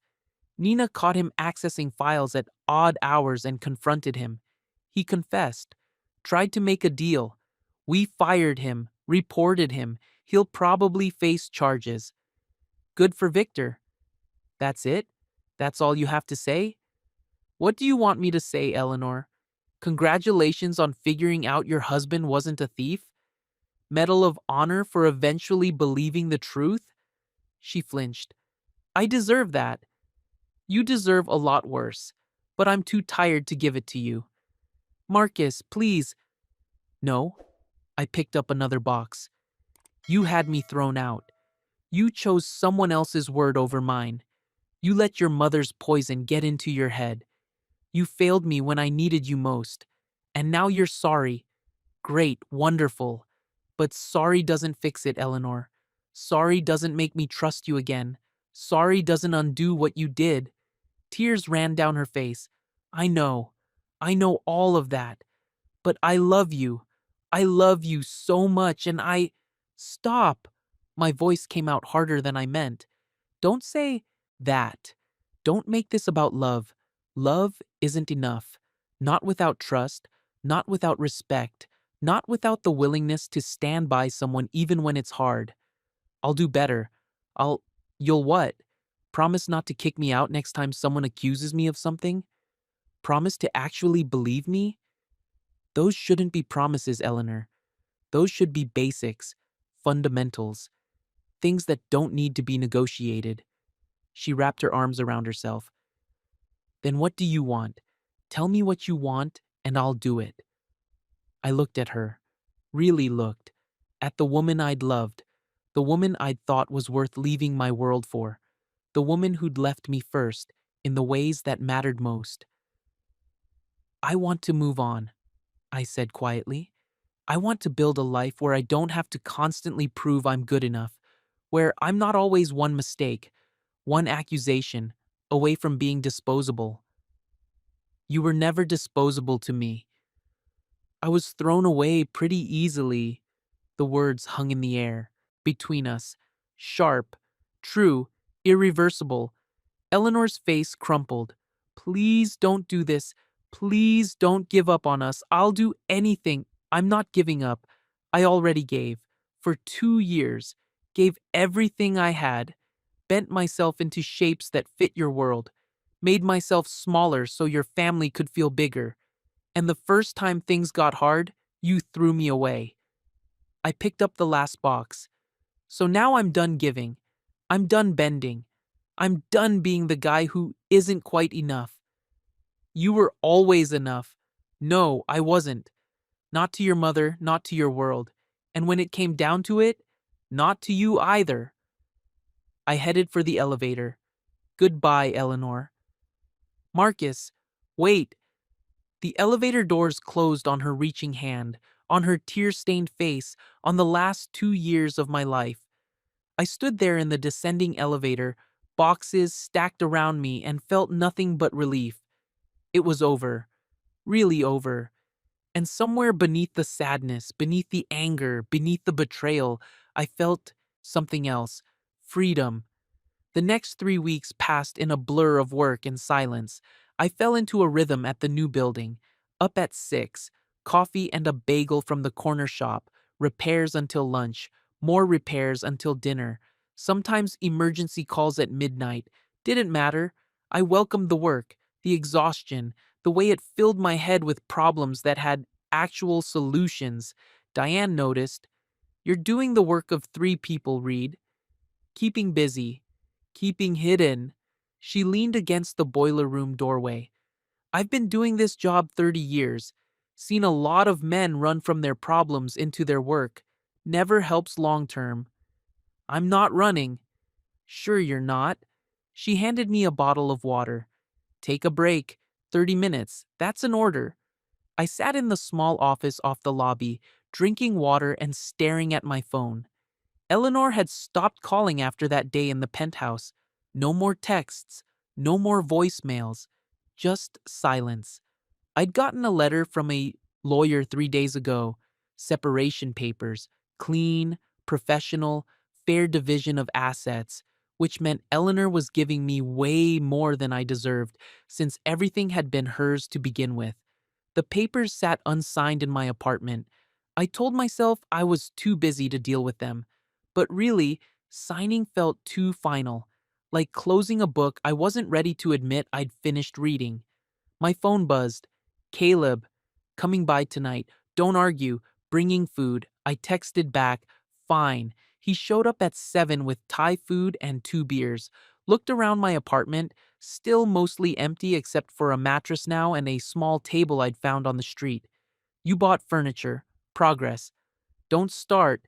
Speaker 1: Nina caught him accessing files at odd hours and confronted him. He confessed, tried to make a deal. We fired him, reported him. He'll probably face charges. Good for Victor. That's it? That's all you have to say? What do you want me to say, Eleanor? Congratulations on figuring out your husband wasn't a thief? Medal of Honor for eventually believing the truth? She flinched. I deserve that. You deserve a lot worse, but I'm too tired to give it to you. Marcus, please. No. I picked up another box. You had me thrown out. You chose someone else's word over mine. You let your mother's poison get into your head. You failed me when I needed you most. And now you're sorry. Great, wonderful. But sorry doesn't fix it, Eleanor. Sorry doesn't make me trust you again. Sorry doesn't undo what you did. Tears ran down her face. I know. I know all of that. But I love you. I love you so much, and I. Stop! My voice came out harder than I meant. Don't say that. Don't make this about love. Love isn't enough. Not without trust, not without respect, not without the willingness to stand by someone even when it's hard. I'll do better. I'll. You'll what? Promise not to kick me out next time someone accuses me of something? Promise to actually believe me? Those shouldn't be promises, Eleanor. Those should be basics, fundamentals, things that don't need to be negotiated. She wrapped her arms around herself. Then what do you want? Tell me what you want, and I'll do it. I looked at her, really looked, at the woman I'd loved, the woman I'd thought was worth leaving my world for, the woman who'd left me first, in the ways that mattered most. I want to move on, I said quietly. I want to build a life where I don't have to constantly prove I'm good enough, where I'm not always one mistake, one accusation, away from being disposable. You were never disposable to me. I was thrown away pretty easily. The words hung in the air, between us, sharp, true, irreversible. Eleanor's face crumpled. Please don't do this. Please don't give up on us. I'll do anything. I'm not giving up. I already gave. For 2 years. Gave everything I had. Bent myself into shapes that fit your world. Made myself smaller so your family could feel bigger. And the first time things got hard, you threw me away. I picked up the last box. So now I'm done giving. I'm done bending. I'm done being the guy who isn't quite enough. You were always enough. No, I wasn't. Not to your mother, not to your world. And when it came down to it, not to you either. I headed for the elevator. Goodbye, Eleanor. Marcus, wait. The elevator doors closed on her reaching hand, on her tear-stained face, on the last 2 years of my life. I stood there in the descending elevator, boxes stacked around me, and felt nothing but relief. It was over. Really over. And somewhere beneath the sadness, beneath the anger, beneath the betrayal, I felt something else. Freedom. The next 3 weeks passed in a blur of work and silence. I fell into a rhythm at the new building. Up at 6, coffee and a bagel from the corner shop, repairs until lunch, more repairs until dinner. Sometimes emergency calls at midnight. Didn't matter. I welcomed the work, the exhaustion, the way it filled my head with problems that had actual solutions. Diane noticed. You're doing the work of 3 people, Reed. Keeping busy. Keeping hidden. She leaned against the boiler room doorway. I've been doing this job 30 years. Seen a lot of men run from their problems into their work. Never helps long term. I'm not running. Sure you're not. She handed me a bottle of water. Take a break. 30 minutes. That's an order. I sat in the small office off the lobby, drinking water and staring at my phone. Eleanor had stopped calling after that day in the penthouse. No more texts, no more voicemails, just silence. I'd gotten a letter from a lawyer 3 days ago. Separation papers, clean, professional, fair division of assets, which meant Eleanor was giving me way more than I deserved, since everything had been hers to begin with. The papers sat unsigned in my apartment. I told myself I was too busy to deal with them. But really, signing felt too final, like closing a book I wasn't ready to admit I'd finished reading. My phone buzzed. Caleb, coming by tonight. Don't argue. Bringing food. I texted back. Fine. He showed up at 7 with Thai food and 2 beers. Looked around my apartment, Still mostly empty except for a mattress now and a small table I'd found on the street. You bought furniture. Progress. Don't start.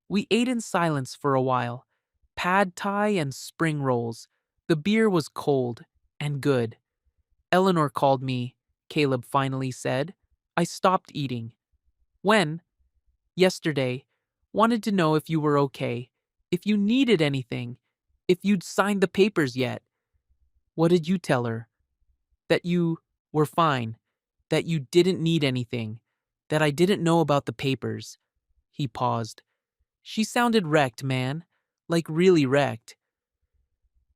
Speaker 1: We ate in silence for a while. Pad thai and spring rolls. The beer was cold and good. Eleanor called me, Caleb finally said. I stopped eating. When? Yesterday. Wanted to know if you were okay, if you needed anything, if you'd signed the papers yet. What did you tell her? That you were fine, that you didn't need anything, that I didn't know about the papers. He paused. She sounded wrecked, man. Like really wrecked.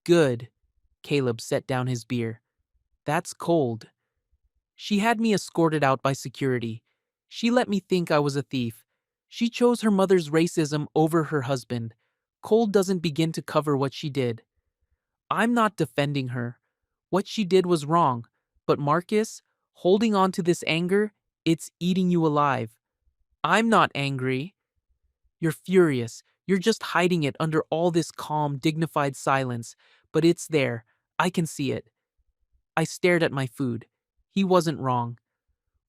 Speaker 1: Good. Caleb set down his beer. That's cold. She had me escorted out by security. She let me think I was a thief. She chose her mother's racism over her husband. Cold doesn't begin to cover what she did. I'm not defending her. What she did was wrong. But Marcus, holding on to this anger, it's eating you alive. I'm not angry. You're furious. You're just hiding it under all this calm, dignified silence. But it's there. I can see it. I stared at my food. He wasn't wrong.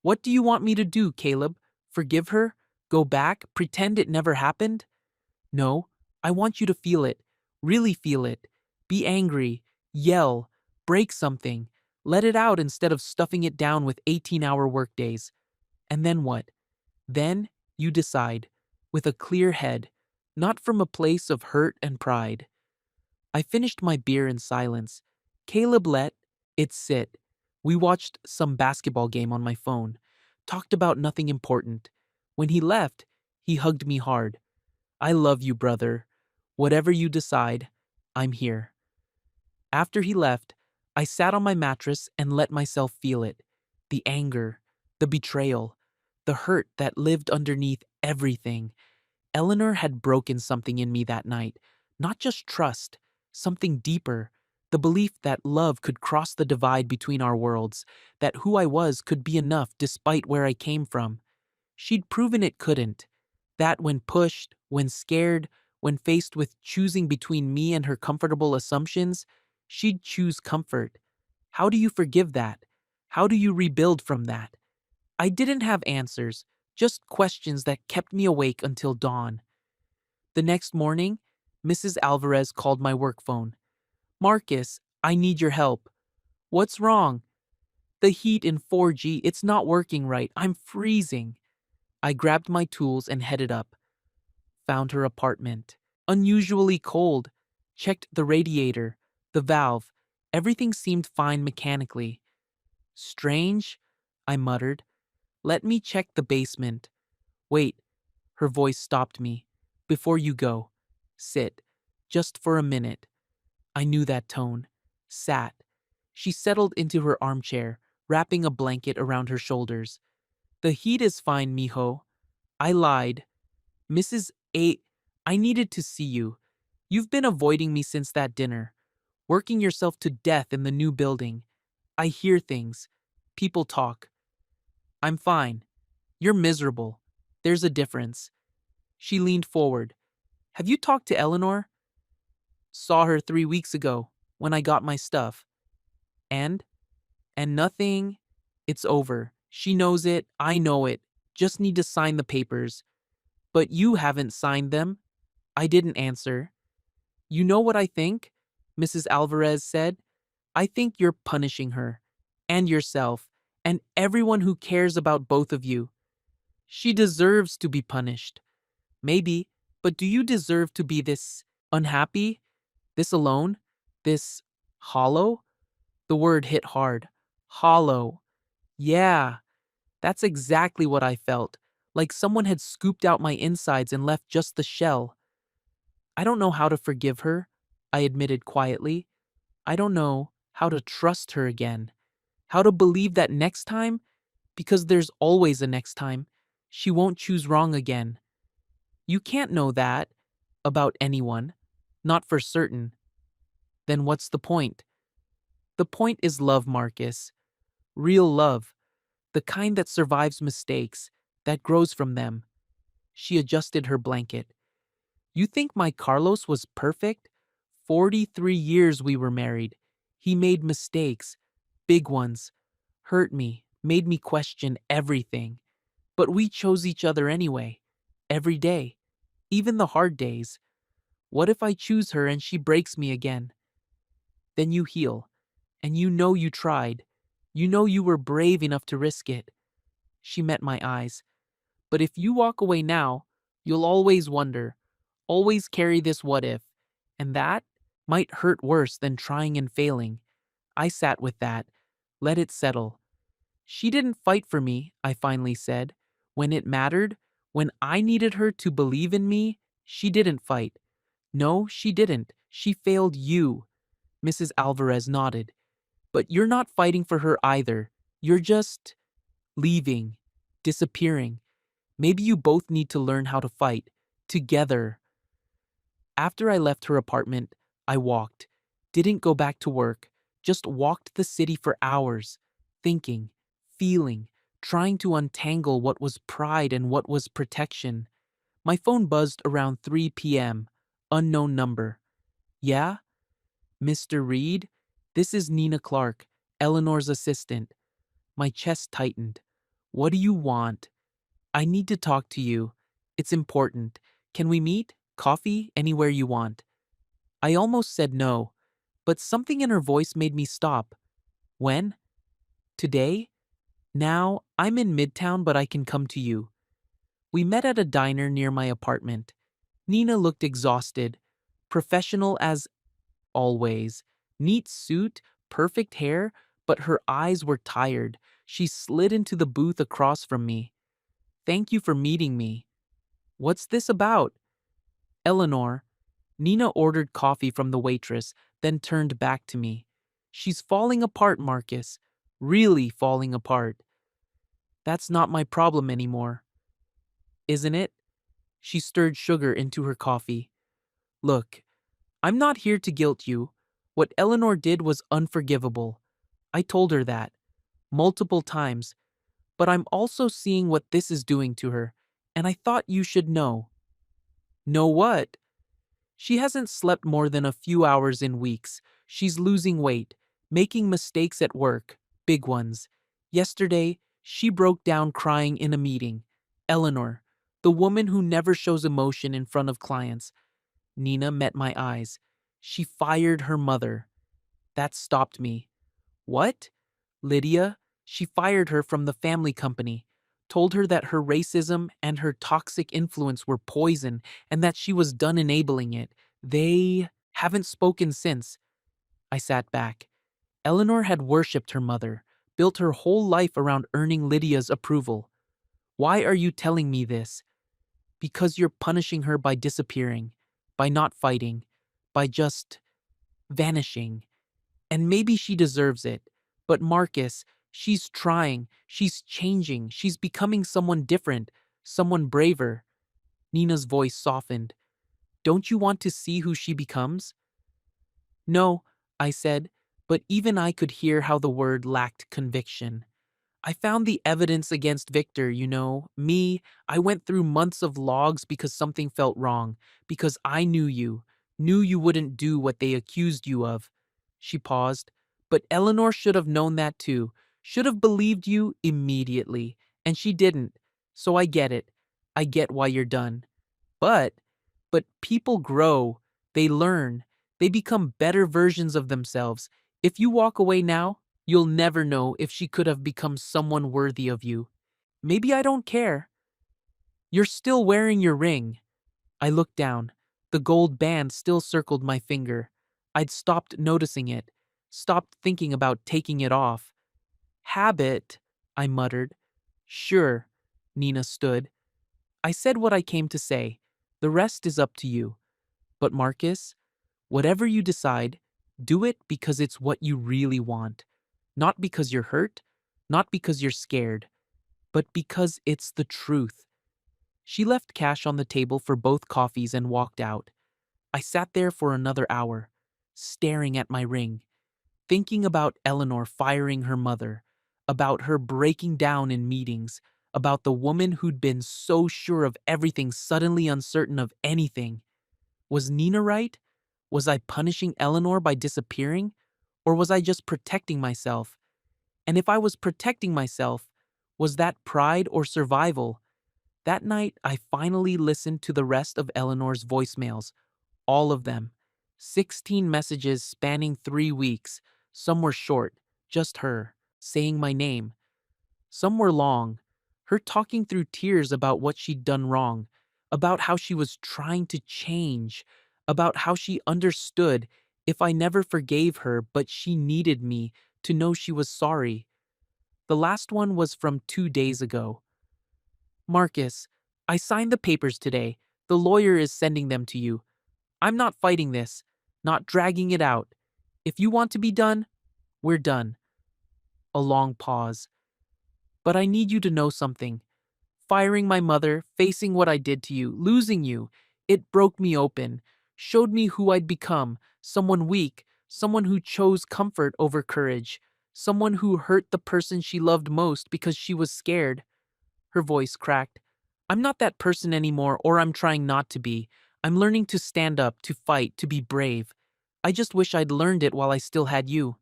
Speaker 1: What do you want me to do, Caleb? Forgive her? Go back? Pretend it never happened? No, I want you to feel it. Really feel it. Be angry. Yell. Break something. Let it out instead of stuffing it down with 18-hour workdays. And then what? Then you decide, with a clear head, not from a place of hurt and pride. I finished my beer in silence. Caleb let it sit. We watched some basketball game on my phone, talked about nothing important. When he left, he hugged me hard. I love you, brother. Whatever you decide, I'm here. After he left, I sat on my mattress and let myself feel it. The anger, the betrayal, the hurt that lived underneath everything. Eleanor had broken something in me that night. Not just trust, something deeper. The belief that love could cross the divide between our worlds, that who I was could be enough despite where I came from. She'd proven it couldn't. That when pushed, when scared, when faced with choosing between me and her comfortable assumptions, she'd choose comfort. How do you forgive that? How do you rebuild from that? I didn't have answers, just questions that kept me awake until dawn. The next morning, Mrs. Alvarez called my work phone. Marcus, I need your help. What's wrong? The heat in 4G, it's not working right. I'm freezing. I grabbed my tools and headed up. Found her apartment. Unusually cold. Checked the radiator, the valve. Everything seemed fine mechanically. Strange, I muttered. Let me check the basement. Wait, her voice stopped me. Before you go, sit. Just for a minute. I knew that tone. Sat. She settled into her armchair, wrapping a blanket around her shoulders. The heat is fine, mijo. I lied. Mrs. A. I needed to see you. You've been avoiding me since that dinner. Working yourself to death in the new building. I hear things. People talk. I'm fine. You're miserable. There's a difference. She leaned forward. Have you talked to Eleanor? Saw her 3 weeks ago, when I got my stuff. And? And nothing. It's over. She knows it. I know it. Just need to sign the papers. But you haven't signed them. I didn't answer. You know what I think? Mrs. Alvarez said. I think you're punishing her. And yourself. And everyone who cares about both of you. She deserves to be punished. Maybe, but do you deserve to be this unhappy? This alone? This hollow? The word hit hard. Hollow. Yeah, that's exactly what I felt. Like someone had scooped out my insides and left just the shell. I don't know how to forgive her, I admitted quietly. I don't know how to trust her again. How to believe that next time, because there's always a next time, she won't choose wrong again. You can't know that about anyone, not for certain. Then what's the point? The point is love, Marcus. Real love. The kind that survives mistakes, that grows from them. She adjusted her blanket. You think my Carlos was perfect? 43 years we were married. He made mistakes, big ones, hurt me, made me question everything. But we chose each other anyway, every day, even the hard days. What if I choose her and she breaks me again? Then you heal, and you know you tried. You know you were brave enough to risk it. She met my eyes. But if you walk away now, you'll always wonder, always carry this what if, and that might hurt worse than trying and failing. I sat with that, let it settle. She didn't fight for me, I finally said. When it mattered, when I needed her to believe in me, she didn't fight. No, she didn't. She failed you. Mrs. Alvarez nodded. But you're not fighting for her either. You're just leaving, disappearing. Maybe you both need to learn how to fight together. After I left her apartment, I walked. Didn't go back to work. Just walked the city for hours, thinking, feeling, trying to untangle what was pride and what was protection. My phone buzzed around 3 p.m. Unknown number. Yeah? Mr. Reed? This is Nina Clark, Eleanor's assistant. My chest tightened. What do you want? I need to talk to you. It's important. Can we meet? Coffee? Anywhere you want. I almost said no, but something in her voice made me stop. When? Today? Now, I'm in Midtown, but I can come to you. We met at a diner near my apartment. Nina looked exhausted, professional as always. Neat suit, perfect hair, but her eyes were tired. She slid into the booth across from me. Thank you for meeting me. What's this about? Eleanor. Nina ordered coffee from the waitress, then turned back to me. She's falling apart, Marcus. Really falling apart. That's not my problem anymore. Isn't it? She stirred sugar into her coffee. Look, I'm not here to guilt you. What Eleanor did was unforgivable. I told her that. Multiple times. But I'm also seeing what this is doing to her, and I thought you should know. Know what? She hasn't slept more than a few hours in weeks. She's losing weight, making mistakes at work, big ones. Yesterday, she broke down crying in a meeting. Eleanor, the woman who never shows emotion in front of clients. Nina met my eyes. She fired her mother. That stopped me. What? Lydia? She fired her from the family company, told her that her racism and her toxic influence were poison and that she was done enabling it. They haven't spoken since. I sat back. Eleanor had worshipped her mother, built her whole life around earning Lydia's approval. Why are you telling me this? Because you're punishing her by disappearing, by not fighting, by just vanishing. And maybe she deserves it. But Marcus, she's trying, she's changing, she's becoming someone different, someone braver. Nina's voice softened. Don't you want to see who she becomes? No, I said, but even I could hear how the word lacked conviction. I found the evidence against Victor, me. I went through months of logs because something felt wrong, because I knew you wouldn't do what they accused you of. She paused. But Eleanor should have known that too, should have believed you immediately, and she didn't. So I get it. I get why you're done. But, but people grow, they learn, they become better versions of themselves. If you walk away now, you'll never know if she could have become someone worthy of you. Maybe I don't care. You're still wearing your ring. I looked down. The gold band still circled my finger. I'd stopped noticing it, stopped thinking about taking it off. Habit, I muttered. Sure, Nina stood. I said what I came to say. The rest is up to you. But Marcus, whatever you decide, do it because it's what you really want. Not because you're hurt, not because you're scared, but because it's the truth. She left cash on the table for both coffees and walked out. I sat there for another hour, staring at my ring, thinking about Eleanor firing her mother, about her breaking down in meetings, about the woman who'd been so sure of everything suddenly uncertain of anything. Was Nina right? Was I punishing Eleanor by disappearing? Or was I just protecting myself? And if I was protecting myself, was that pride or survival? That night, I finally listened to the rest of Eleanor's voicemails, all of them. 16 messages spanning 3 weeks. Some were short, just her, saying my name. Some were long, her talking through tears about what she'd done wrong, about how she was trying to change, about how she understood if I never forgave her, but she needed me to know she was sorry. The last one was from 2 days ago. Marcus, I signed the papers today. The lawyer is sending them to you. I'm not fighting this, not dragging it out. If you want to be done, we're done. A long pause. But I need you to know something. Firing my mother, facing what I did to you, losing you, it broke me open, showed me who I'd become, someone weak, someone who chose comfort over courage, someone who hurt the person she loved most because she was scared. Her voice cracked. I'm not that person anymore, or I'm trying not to be. I'm learning to stand up, to fight, to be brave. I just wish I'd learned it while I still had you.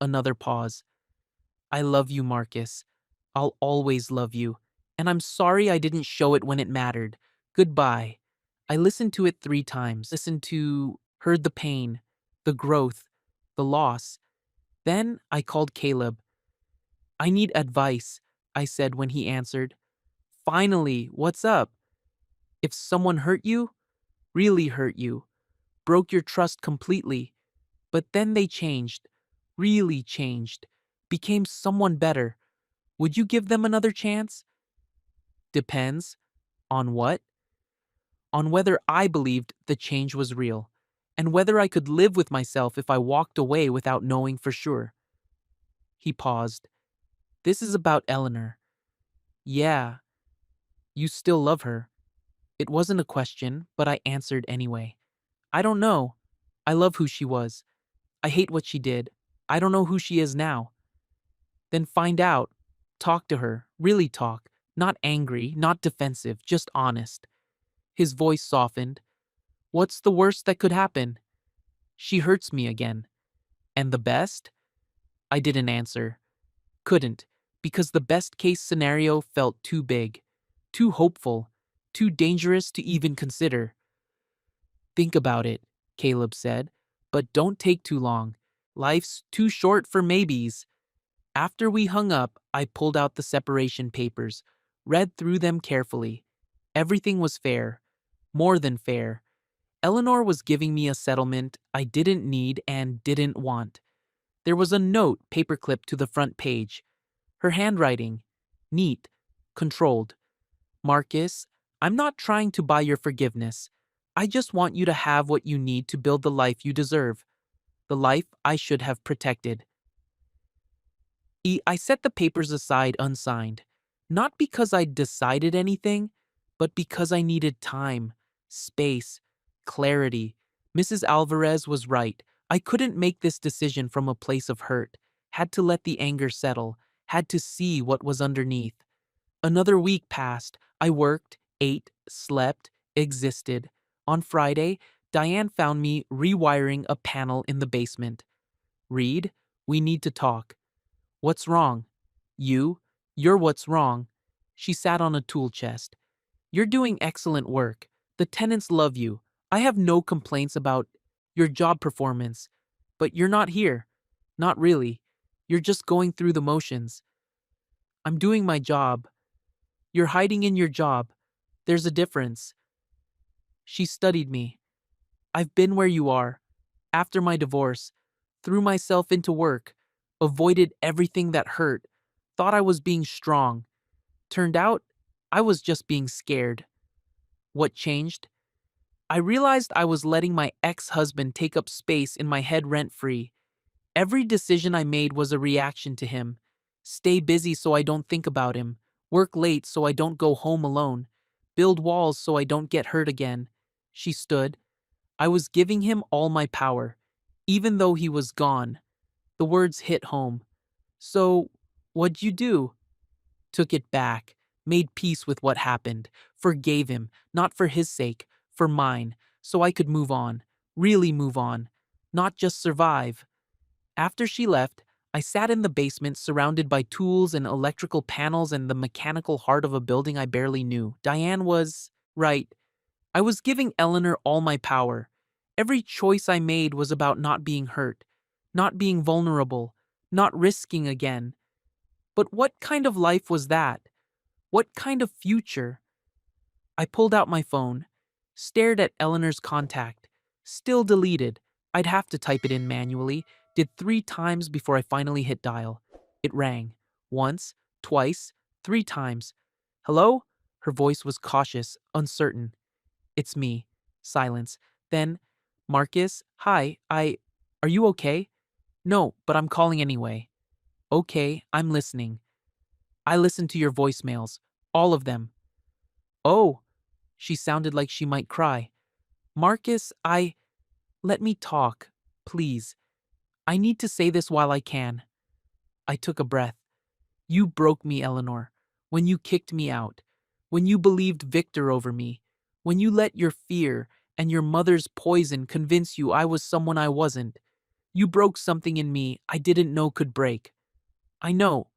Speaker 1: Another pause. I love you, Marcus. I'll always love you. And I'm sorry I didn't show it when it mattered. Goodbye. I listened to it 3 times, heard the pain, the growth, the loss. Then I called Caleb. I need advice, I said when he answered. Finally, what's up? If someone hurt you, really hurt you, broke your trust completely, but then they changed, really changed, became someone better, would you give them another chance? Depends. On what? On whether I believed the change was real, and whether I could live with myself if I walked away without knowing for sure. He paused. This is about Eleanor. Yeah, you still love her. It wasn't a question, but I answered anyway. I don't know. I love who she was. I hate what she did. I don't know who she is now. Then find out. Talk to her. Really talk. Not angry, not defensive, just honest. His voice softened. What's the worst that could happen? She hurts me again. And the best? I didn't answer. Couldn't, because the best case scenario felt too big, too hopeful, too dangerous to even consider. Think about it, Caleb said, but don't take too long. Life's too short for maybes. After we hung up, I pulled out the separation papers, read through them carefully. Everything was fair, more than fair. Eleanor was giving me a settlement I didn't need and didn't want. There was a note paperclipped to the front page. Her handwriting, neat, controlled. Marcus, I'm not trying to buy your forgiveness. I just want you to have what you need to build the life you deserve. The life I should have protected. I set the papers aside unsigned, not because I'd decided anything, but because I needed time, space, clarity. Mrs. Alvarez was right. I couldn't make this decision from a place of hurt, had to let the anger settle, had to see what was underneath. Another week passed. I worked, ate, slept, existed. On Friday, Diane found me rewiring a panel in the basement. Reed, we need to talk. What's wrong? You're what's wrong. She sat on a tool chest. You're doing excellent work. The tenants love you. I have no complaints about your job performance. But you're not here. Not really. You're just going through the motions. I'm doing my job. You're hiding in your job. There's a difference. She studied me. I've been where you are. After my divorce, threw myself into work, avoided everything that hurt, thought I was being strong. Turned out, I was just being scared. What changed? I realized I was letting my ex-husband take up space in my head rent-free. Every decision I made was a reaction to him. Stay busy so I don't think about him. Work late so I don't go home alone. Build walls so I don't get hurt again. She stood. I was giving him all my power, even though he was gone. The words hit home. So, what'd you do? Took it back, made peace with what happened, forgave him, not for his sake, for mine, so I could move on, really move on, not just survive. After she left, I sat in the basement surrounded by tools and electrical panels and the mechanical heart of a building I barely knew. Diane was right. I was giving Eleanor all my power. Every choice I made was about not being hurt, not being vulnerable, not risking again. But what kind of life was that? What kind of future? I pulled out my phone, stared at Eleanor's contact. Still deleted. I'd have to type it in manually. Did 3 times before I finally hit dial. It rang. Once, twice, 3 times. Hello? Her voice was cautious, uncertain. It's me. Silence. Then, Marcus, hi, Are you okay? No, but I'm calling anyway. Okay, I'm listening. I listened to your voicemails. All of them. Oh, she sounded like she might cry. Marcus, Let me talk, please. I need to say this while I can. I took a breath. You broke me, Eleanor. When you kicked me out. When you believed Victor over me. When you let your fear and your mother's poison convince you I was someone I wasn't. You broke something in me I didn't know could break. I know.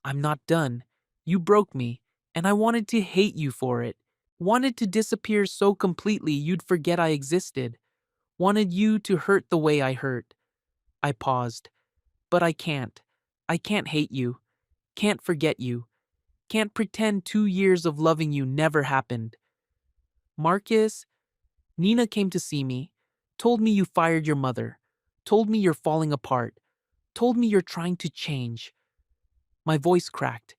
Speaker 1: I'm not done. You broke me, and I wanted to hate you for it. Wanted to disappear so completely you'd forget I existed. Wanted you to hurt the way I hurt. I paused. But I can't. I can't hate you. Can't forget you. Can't pretend 2 years of loving you never happened. Marcus, Nina came to see me. Told me you fired your mother. Told me you're falling apart. Told me you're trying to change. My voice cracked.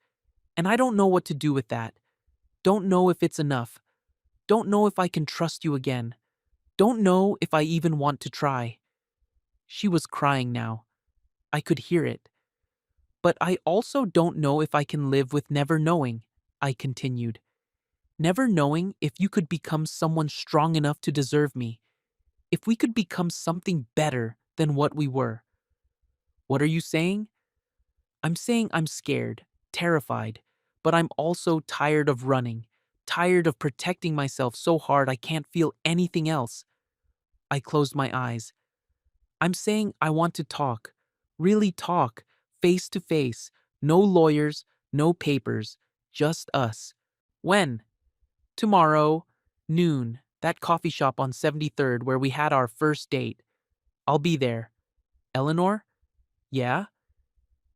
Speaker 1: And I don't know what to do with that. Don't know if it's enough. Don't know if I can trust you again. Don't know if I even want to try. She was crying now. I could hear it. But I also don't know if I can live with never knowing, I continued. Never knowing if you could become someone strong enough to deserve me. If we could become something better than what we were. What are you saying? I'm saying I'm scared, terrified, but I'm also tired of running, tired of protecting myself so hard I can't feel anything else. I closed my eyes. I'm saying I want to talk, really talk, face to face, no lawyers, no papers, just us. When? Tomorrow, noon, that coffee shop on 73rd where we had our first date. I'll be there. Eleanor? Yeah?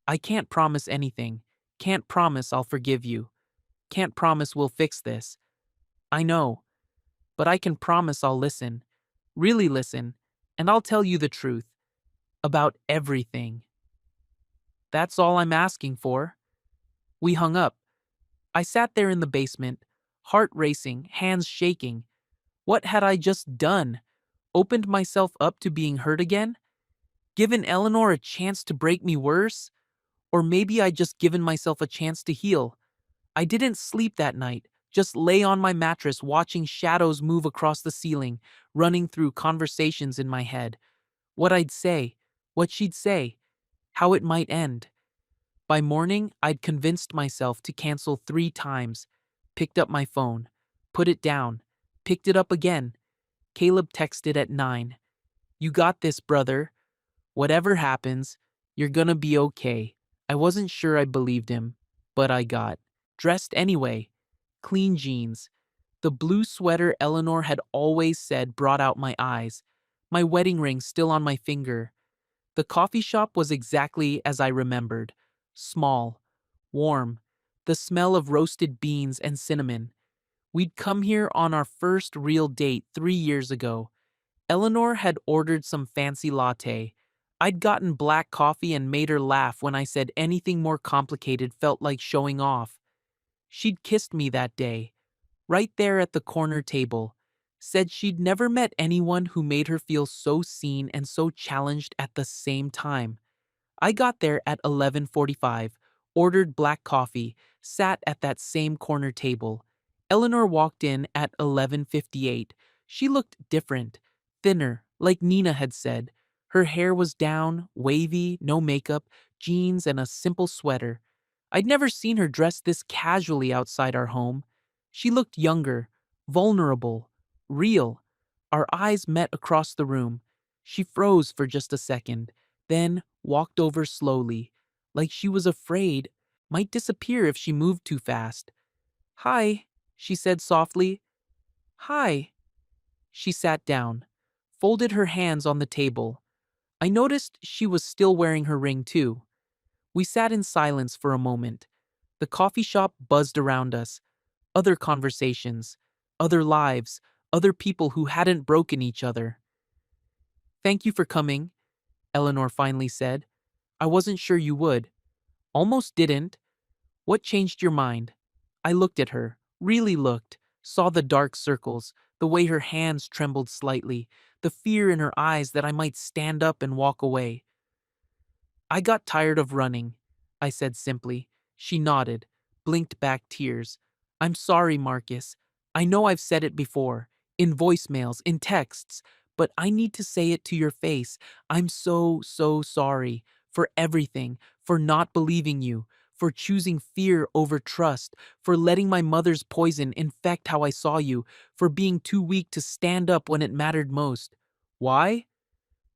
Speaker 1: I can't promise anything. Can't promise I'll forgive you. Can't promise we'll fix this. I know. But I can promise I'll listen. Really listen. And I'll tell you the truth. About everything. That's all I'm asking for. We hung up. I sat there in the basement, heart racing, hands shaking. What had I just done? Opened myself up to being hurt again? Given Eleanor a chance to break me worse? Or maybe I'd just given myself a chance to heal. I didn't sleep that night, just lay on my mattress watching shadows move across the ceiling, running through conversations in my head. What I'd say, what she'd say, how it might end. By morning, I'd convinced myself to cancel 3 times, picked up my phone, put it down, picked it up again. Caleb texted at 9. You got this, brother. Whatever happens, you're gonna be okay. I wasn't sure I believed him, but I got dressed anyway. Clean jeans. The blue sweater Eleanor had always said brought out my eyes. My wedding ring still on my finger. The coffee shop was exactly as I remembered. Small, warm, the smell of roasted beans and cinnamon. We'd come here on our first real date 3 years ago. Eleanor had ordered some fancy latte. I'd gotten black coffee and made her laugh when I said anything more complicated felt like showing off. She'd kissed me that day, right there at the corner table. Said she'd never met anyone who made her feel so seen and so challenged at the same time. I got there at 11:45, ordered black coffee, sat at that same corner table. Eleanor walked in at 11:58. She looked different, thinner, like Nina had said. Her hair was down, wavy, no makeup, jeans and a simple sweater. I'd never seen her dressed this casually outside our home. She looked younger, vulnerable, real. Our eyes met across the room. She froze for just a second, then walked over slowly, like she was afraid, might disappear if she moved too fast. "Hi," she said softly. "Hi." She sat down, folded her hands on the table. I noticed she was still wearing her ring too. We sat in silence for a moment. The coffee shop buzzed around us. Other conversations, other lives, other people who hadn't broken each other. "Thank you for coming," Eleanor finally said. "I wasn't sure you would." "Almost didn't. What changed your mind?" I looked at her, really looked, saw the dark circles, the way her hands trembled slightly, the fear in her eyes that I might stand up and walk away. "I got tired of running," I said simply. She nodded, blinked back tears. "I'm sorry, Marcus. I know I've said it before, in voicemails, in texts, but I need to say it to your face. I'm so sorry for everything, for not believing you, for choosing fear over trust, for letting my mother's poison infect how I saw you, for being too weak to stand up when it mattered most." "Why?"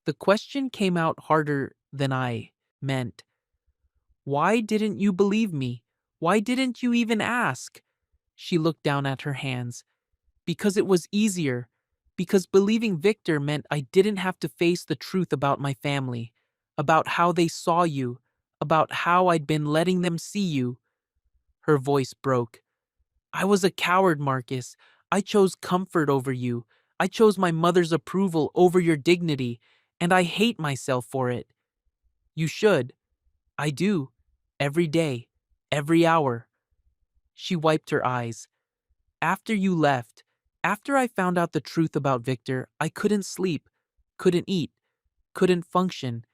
Speaker 1: The question came out harder than I meant. "Why didn't you believe me? Why didn't you even ask?" She looked down at her hands. "Because it was easier. Because believing Victor meant I didn't have to face the truth about my family, about how they saw you, about how I'd been letting them see you." Her voice broke. "I was a coward, Marcus. I chose comfort over you. I chose my mother's approval over your dignity, and I hate myself for it." "You should." "I do. Every day. Every hour." She wiped her eyes. "After you left, after I found out the truth about Victor, I couldn't sleep, couldn't eat, couldn't function,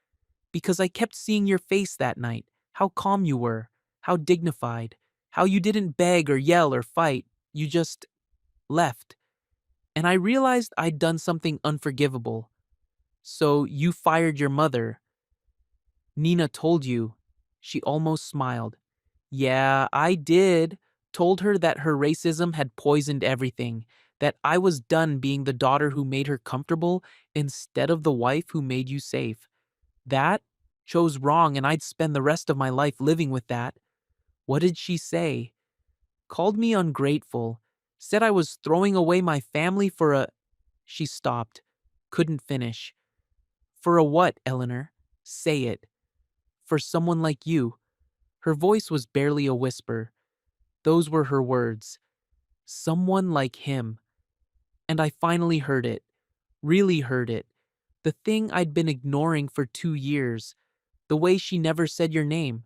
Speaker 1: because I kept seeing your face that night, how calm you were, how dignified, how you didn't beg or yell or fight, you just left. And I realized I'd done something unforgivable. So you fired your mother. Nina told you." She almost smiled. "Yeah, I did. Told her that her racism had poisoned everything, that I was done being the daughter who made her comfortable instead of the wife who made you safe. That chose wrong, and I'd spend the rest of my life living with that." "What did she say?" "Called me ungrateful. Said I was throwing away my family for a—" She stopped. Couldn't finish. "For a what, Eleanor? Say it." "For someone like you." Her voice was barely a whisper. Those were her words. Someone like him. And I finally heard it. Really heard it. The thing I'd been ignoring for 2 years. The way she never said your name.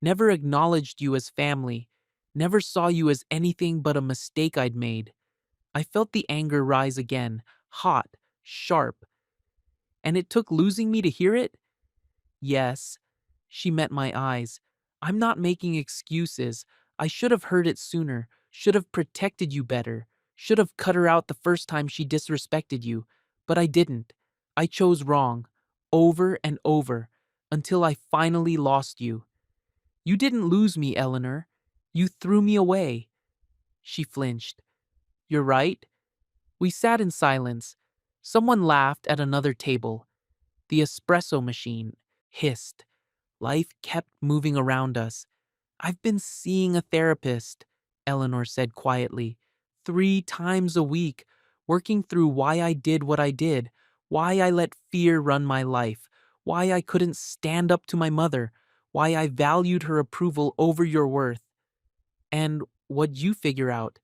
Speaker 1: Never acknowledged you as family. Never saw you as anything but a mistake I'd made. I felt the anger rise again. Hot. Sharp. And it took losing me to hear it? Yes. She met my eyes. "I'm not making excuses. I should have heard it sooner, should have protected you better, should have cut her out the first time she disrespected you. But I didn't. I chose wrong, over and over, until I finally lost you. You didn't lose me, Eleanor. You threw me away." She flinched. "You're right." We sat in silence. Someone laughed at another table. The espresso machine hissed. Life kept moving around us. "I've been seeing a therapist," Eleanor said quietly, "3 times a week, working through why I did what I did, why I let fear run my life, why I couldn't stand up to my mother, why I valued her approval over your worth. And what'd you figure out?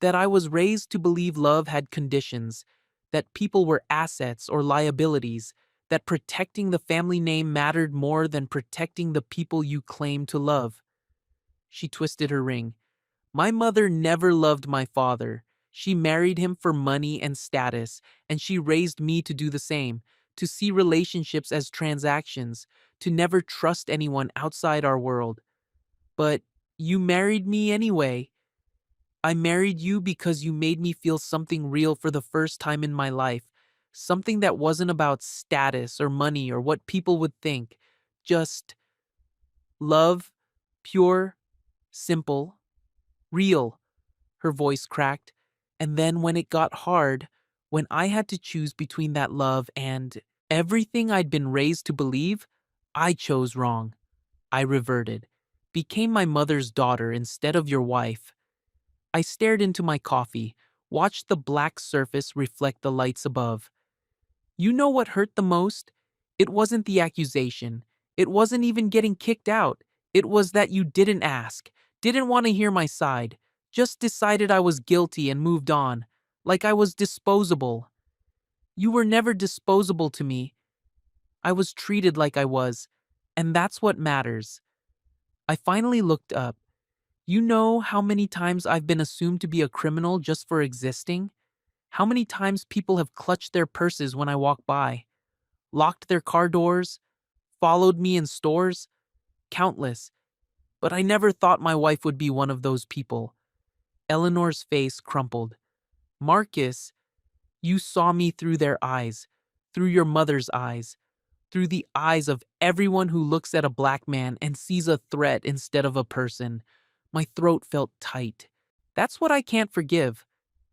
Speaker 1: That I was raised to believe love had conditions, that people were assets or liabilities, that protecting the family name mattered more than protecting the people you claim to love." She twisted her ring. "My mother never loved my father. She married him for money and status, and she raised me to do the same, to see relationships as transactions, to never trust anyone outside our world. But you married me anyway. I married you because you made me feel something real for the first time in my life, something that wasn't about status or money or what people would think. Just love, pure, simple, real." Her voice cracked. "And then when it got hard, when I had to choose between that love and Everything I'd been raised to believe, I chose wrong. I reverted, became my mother's daughter instead of your wife. I stared into my coffee, watched the black surface reflect the lights above. You know what hurt the most? It wasn't the accusation. It wasn't even getting kicked out. It was that you didn't ask, didn't want to hear my side, just decided I was guilty and moved on, like I was disposable. You were never disposable to me. I was treated like I was, and that's what matters. I finally looked up. You know how many times I've been assumed to be a criminal just for existing? How many times people have clutched their purses when I walk by, locked their car doors, followed me in stores? Countless. But I never thought my wife would be one of those people. Eleanor's face crumpled. Marcus, you saw me through their eyes, through your mother's eyes, through the eyes of everyone who looks at a black man and sees a threat instead of a person. My throat felt tight. That's what I can't forgive.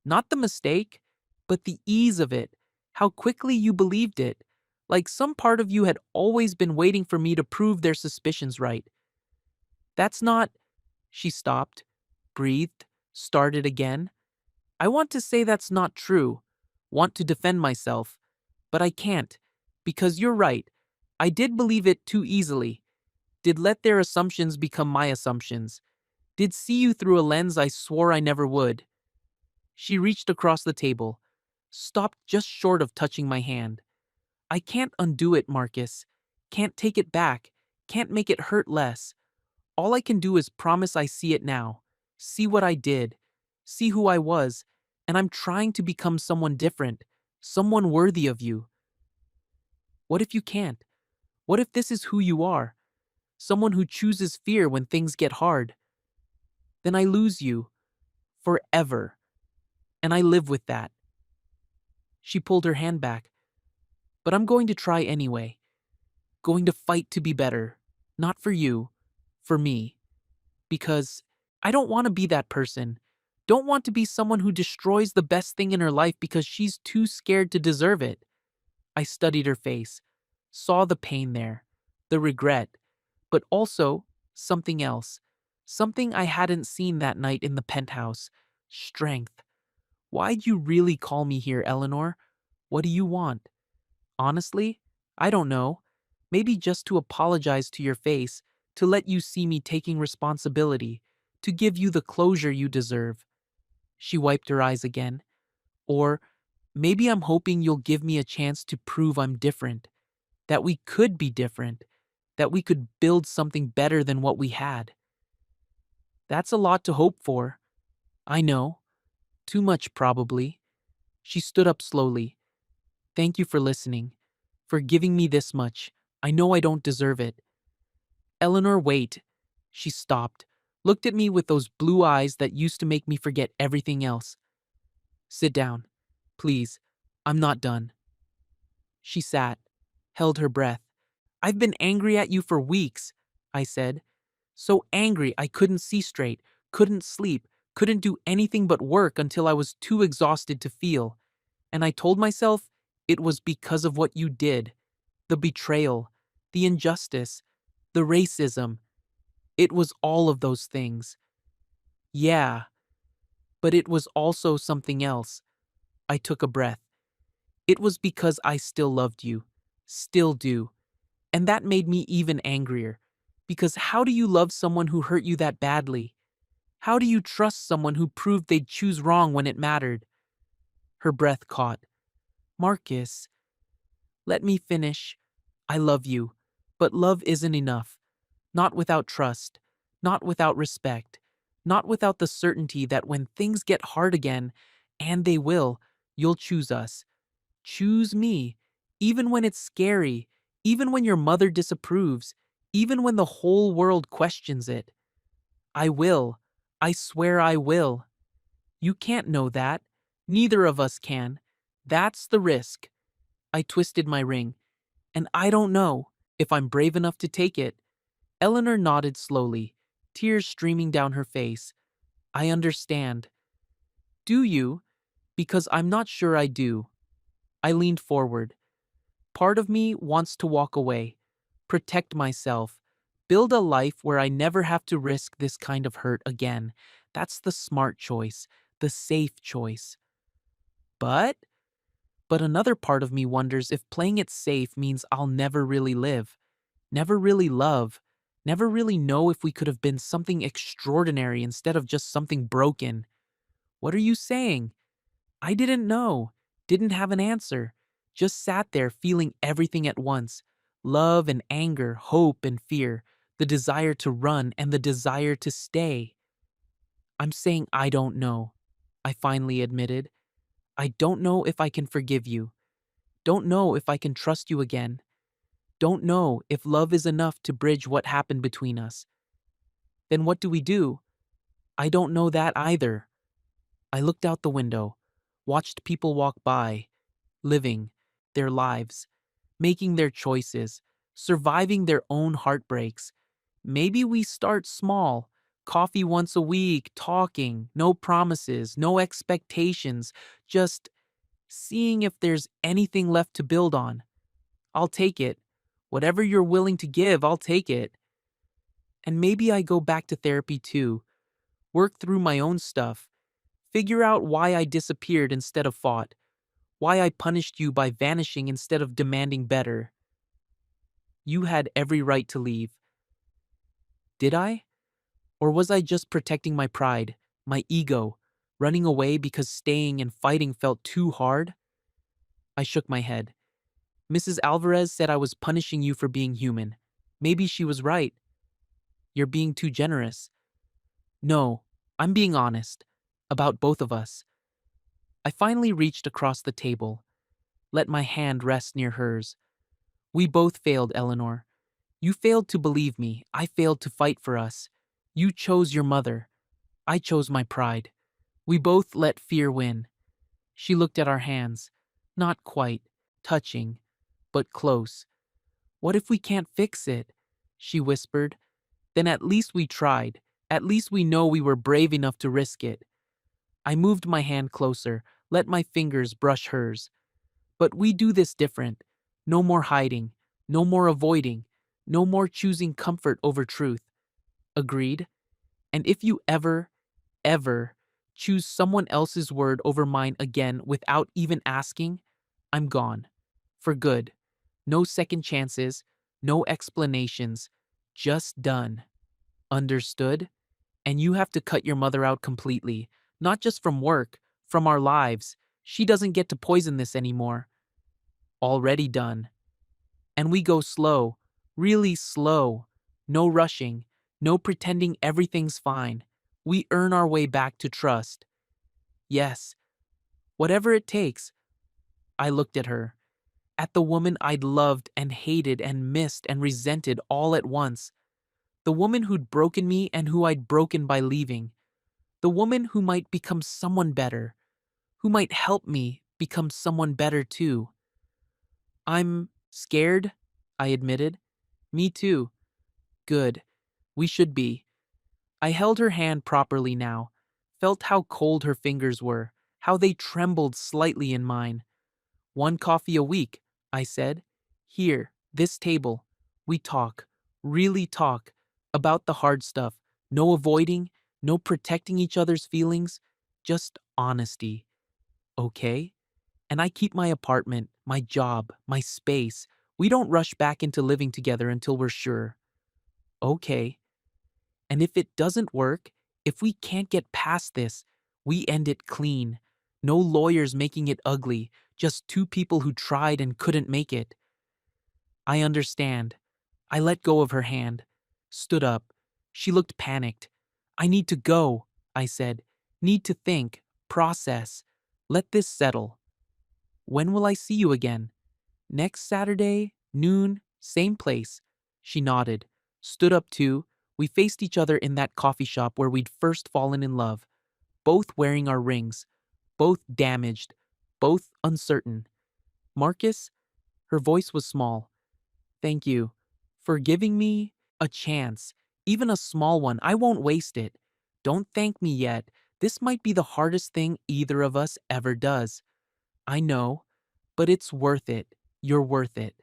Speaker 1: Not the mistake, but the ease of it. How quickly you believed it. Like some part of you had always been waiting for me to prove their suspicions right. That's not. She stopped, breathed, started again. I want to say that's not true. Want to defend myself. But I can't. Because you're right. I did believe it too easily. Did let their assumptions become my assumptions. Did see you through a lens I swore I never would. She reached across the table, stopped just short of touching my hand. I can't undo it, Marcus. Can't take it back. Can't make it hurt less. All I can do is promise I see it now. See what I did. See who I was. And I'm trying to become someone different. Someone worthy of you. What if you can't? What if this is who you are? Someone who chooses fear when things get hard? Then I lose you. Forever. And I live with that. She pulled her hand back. But I'm going to try anyway. Going to fight to be better. Not for you. For me. Because I don't want to be that person. Don't want to be someone who destroys the best thing in her life because she's too scared to deserve it. I studied her face. Saw the pain there. The regret. But also something else. Something I hadn't seen that night in the penthouse. Strength. Why'd you really call me here, Eleanor? What do you want? Honestly, I don't know. Maybe just to apologize to your face, to let you see me taking responsibility, to give you the closure you deserve. She wiped her eyes again. Or maybe I'm hoping you'll give me a chance to prove I'm different, that we could be different, that we could build something better than what we had. That's a lot to hope for. I know. Too much, probably. She stood up slowly. Thank you for listening, for giving me this much. I know I don't deserve it. Eleanor, wait. She stopped, looked at me with those blue eyes that used to make me forget everything else. Sit down. Please. I'm not done. She sat, held her breath. I've been angry at you for weeks, I said. So angry I couldn't see straight, couldn't sleep, couldn't do anything but work until I was too exhausted to feel. And I told myself it was because of what you did. The betrayal, the injustice, the racism. It was all of those things. Yeah, but it was also something else. I took a breath. It was because I still loved you. Still do. And that made me even angrier. Because how do you love someone who hurt you that badly? How do you trust someone who proved they'd choose wrong when it mattered? Her breath caught. Marcus, let me finish. I love you. But love isn't enough. Not without trust. Not without respect. Not without the certainty that when things get hard again, and they will, you'll choose us. Choose me. Even when it's scary. Even when your mother disapproves. Even when the whole world questions it. I will. I swear I will. You can't know that. Neither of us can. That's the risk. I twisted my ring. And I don't know if I'm brave enough to take it. Eleanor nodded slowly, tears streaming down her face. I understand. Do you? Because I'm not sure I do. I leaned forward. Part of me wants to walk away, protect myself, build a life where I never have to risk this kind of hurt again. That's the smart choice, the safe choice. But another part of me wonders if playing it safe means I'll never really live, never really love, never really know if we could have been something extraordinary instead of just something broken. What are you saying? I didn't know, didn't have an answer, just sat there feeling everything at once: love and anger, hope and fear, the desire to run and the desire to stay. I'm saying I don't know, I finally admitted. I don't know if I can forgive you. Don't know if I can trust you again. Don't know if love is enough to bridge what happened between us. Then what do we do? I don't know that either. I looked out the window, watched people walk by, living their lives, making their choices, surviving their own heartbreaks. Maybe we start small, coffee once a week, talking, no promises, no expectations, just seeing if there's anything left to build on. I'll take it. Whatever you're willing to give, I'll take it. And maybe I go back to therapy too, work through my own stuff, figure out why I disappeared instead of fought, why I punished you by vanishing instead of demanding better. You had every right to leave. Did I? Or was I just protecting my pride, my ego, running away because staying and fighting felt too hard? I shook my head. Mrs. Alvarez said I was punishing you for being human. Maybe she was right. You're being too generous. No, I'm being honest. About both of us. I finally reached across the table, let my hand rest near hers. We both failed, Eleanor. You failed to believe me. I failed to fight for us. You chose your mother. I chose my pride. We both let fear win. She looked at our hands. Not quite touching, but close. What if we can't fix it? She whispered. Then at least we tried. At least we know we were brave enough to risk it. I moved my hand closer, let my fingers brush hers. But we do this different. No more hiding. No more avoiding. No more choosing comfort over truth. Agreed? And if you ever choose someone else's word over mine again without even asking, I'm gone. For good. No second chances. No explanations. Just done. Understood? And you have to cut your mother out completely. Not just from work, from our lives. She doesn't get to poison this anymore. Already done. And we go slow, really slow. No rushing, no pretending everything's fine. We earn our way back to trust. Yes, whatever it takes. I looked at her, at the woman I'd loved and hated and missed and resented all at once. The woman who'd broken me and who I'd broken by leaving. The woman who might become someone better, who might help me become someone better too. I'm scared, I admitted. Me too. Good. We should be. I held her hand properly now, felt how cold her fingers were, how they trembled slightly in mine. 1 coffee a week, I said. Here, this table. We talk, really talk, about the hard stuff. No avoiding, no protecting each other's feelings, just honesty. Okay? And I keep my apartment, my job, my space. We don't rush back into living together until we're sure. Okay. And if it doesn't work, if we can't get past this, we end it clean. No lawyers making it ugly, just two people who tried and couldn't make it. I understand. I let go of her hand, stood up. She looked panicked. I need to go, I said. Need to think, process. Let this settle. When will I see you again? Next Saturday, noon, same place. She nodded, stood up too. We faced each other in that coffee shop where we'd first fallen in love, both wearing our rings, both damaged, both uncertain. Marcus? Her voice was small. Thank you for giving me a chance, even a small one. I won't waste it. Don't thank me yet. This might be the hardest thing either of us ever does. I know, but it's worth it. You're worth it."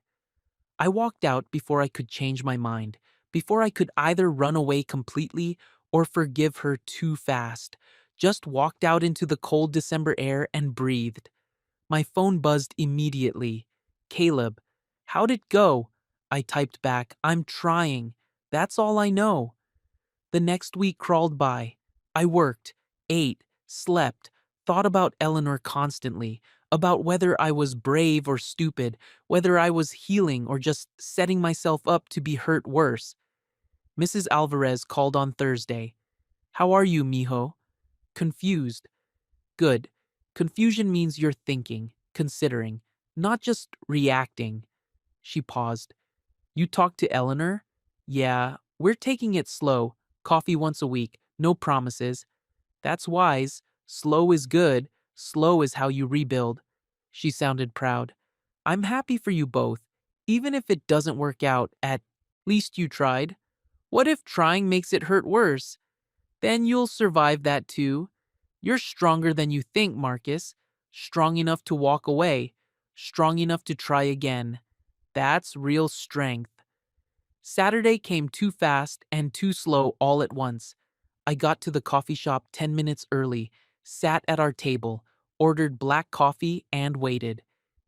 Speaker 1: I walked out before I could change my mind, before I could either run away completely or forgive her too fast. Just walked out into the cold December air and breathed. My phone buzzed immediately. "Caleb, how'd it go?" I typed back, "I'm trying. That's all I know." The next week crawled by. I worked, ate, slept, thought about Eleanor constantly, about whether I was brave or stupid, whether I was healing or just setting myself up to be hurt worse. Mrs. Alvarez called on Thursday. "How are you, mijo?" "Confused." "Good. Confusion means you're thinking, considering, not just reacting." She paused. "You talked to Eleanor?" "Yeah, we're taking it slow. Coffee once a week, no promises." "That's wise. Slow is good. Slow is how you rebuild." She sounded proud. "I'm happy for you both. Even if it doesn't work out, at least you tried. What if trying makes it hurt worse? Then you'll survive that too. You're stronger than you think, Marcus. Strong enough to walk away. Strong enough to try again. That's real strength." Saturday came too fast and too slow all at once. I got to the coffee shop 10 minutes early, sat at our table, ordered black coffee, and waited.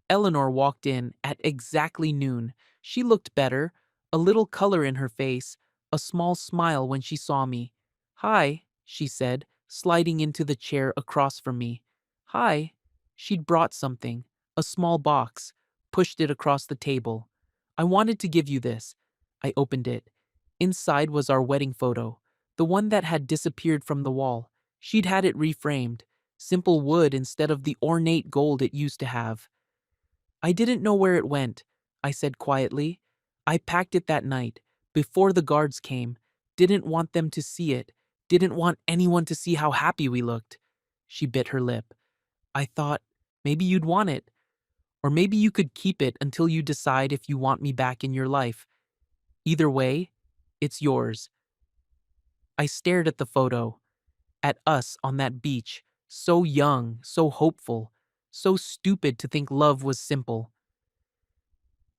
Speaker 1: Eleanor walked in at exactly noon. She looked better, a little color in her face, a small smile when she saw me. "Hi," she said, sliding into the chair across from me. "Hi." She'd brought something, a small box, pushed it across the table. "I wanted to give you this." I opened it. Inside was our wedding photo, the one that had disappeared from the wall. She'd had it reframed, simple wood instead of the ornate gold it used to have. "I didn't know where it went," I said quietly. "I packed it that night, before the guards came. Didn't want them to see it. Didn't want anyone to see how happy we looked." She bit her lip. "I thought maybe you'd want it. Or maybe you could keep it until you decide if you want me back in your life. Either way, it's yours." I stared at the photo, at us on that beach, so young, so hopeful, so stupid to think love was simple.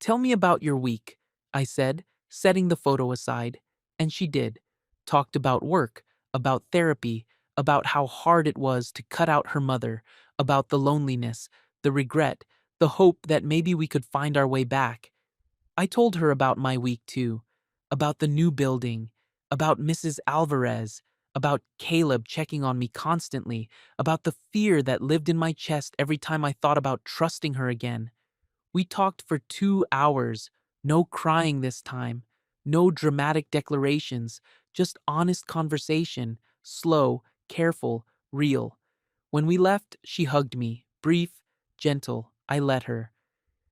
Speaker 1: "Tell me about your week," I said, setting the photo aside. And she did. Talked about work, about therapy, about how hard it was to cut out her mother, about the loneliness, the regret, the hope that maybe we could find our way back. I told her about my week too, about the new building, about Mrs. Alvarez, about Caleb checking on me constantly, about the fear that lived in my chest every time I thought about trusting her again. We talked for 2 hours, no crying this time, no dramatic declarations, just honest conversation, slow, careful, real. When we left, she hugged me, brief, gentle. I let her.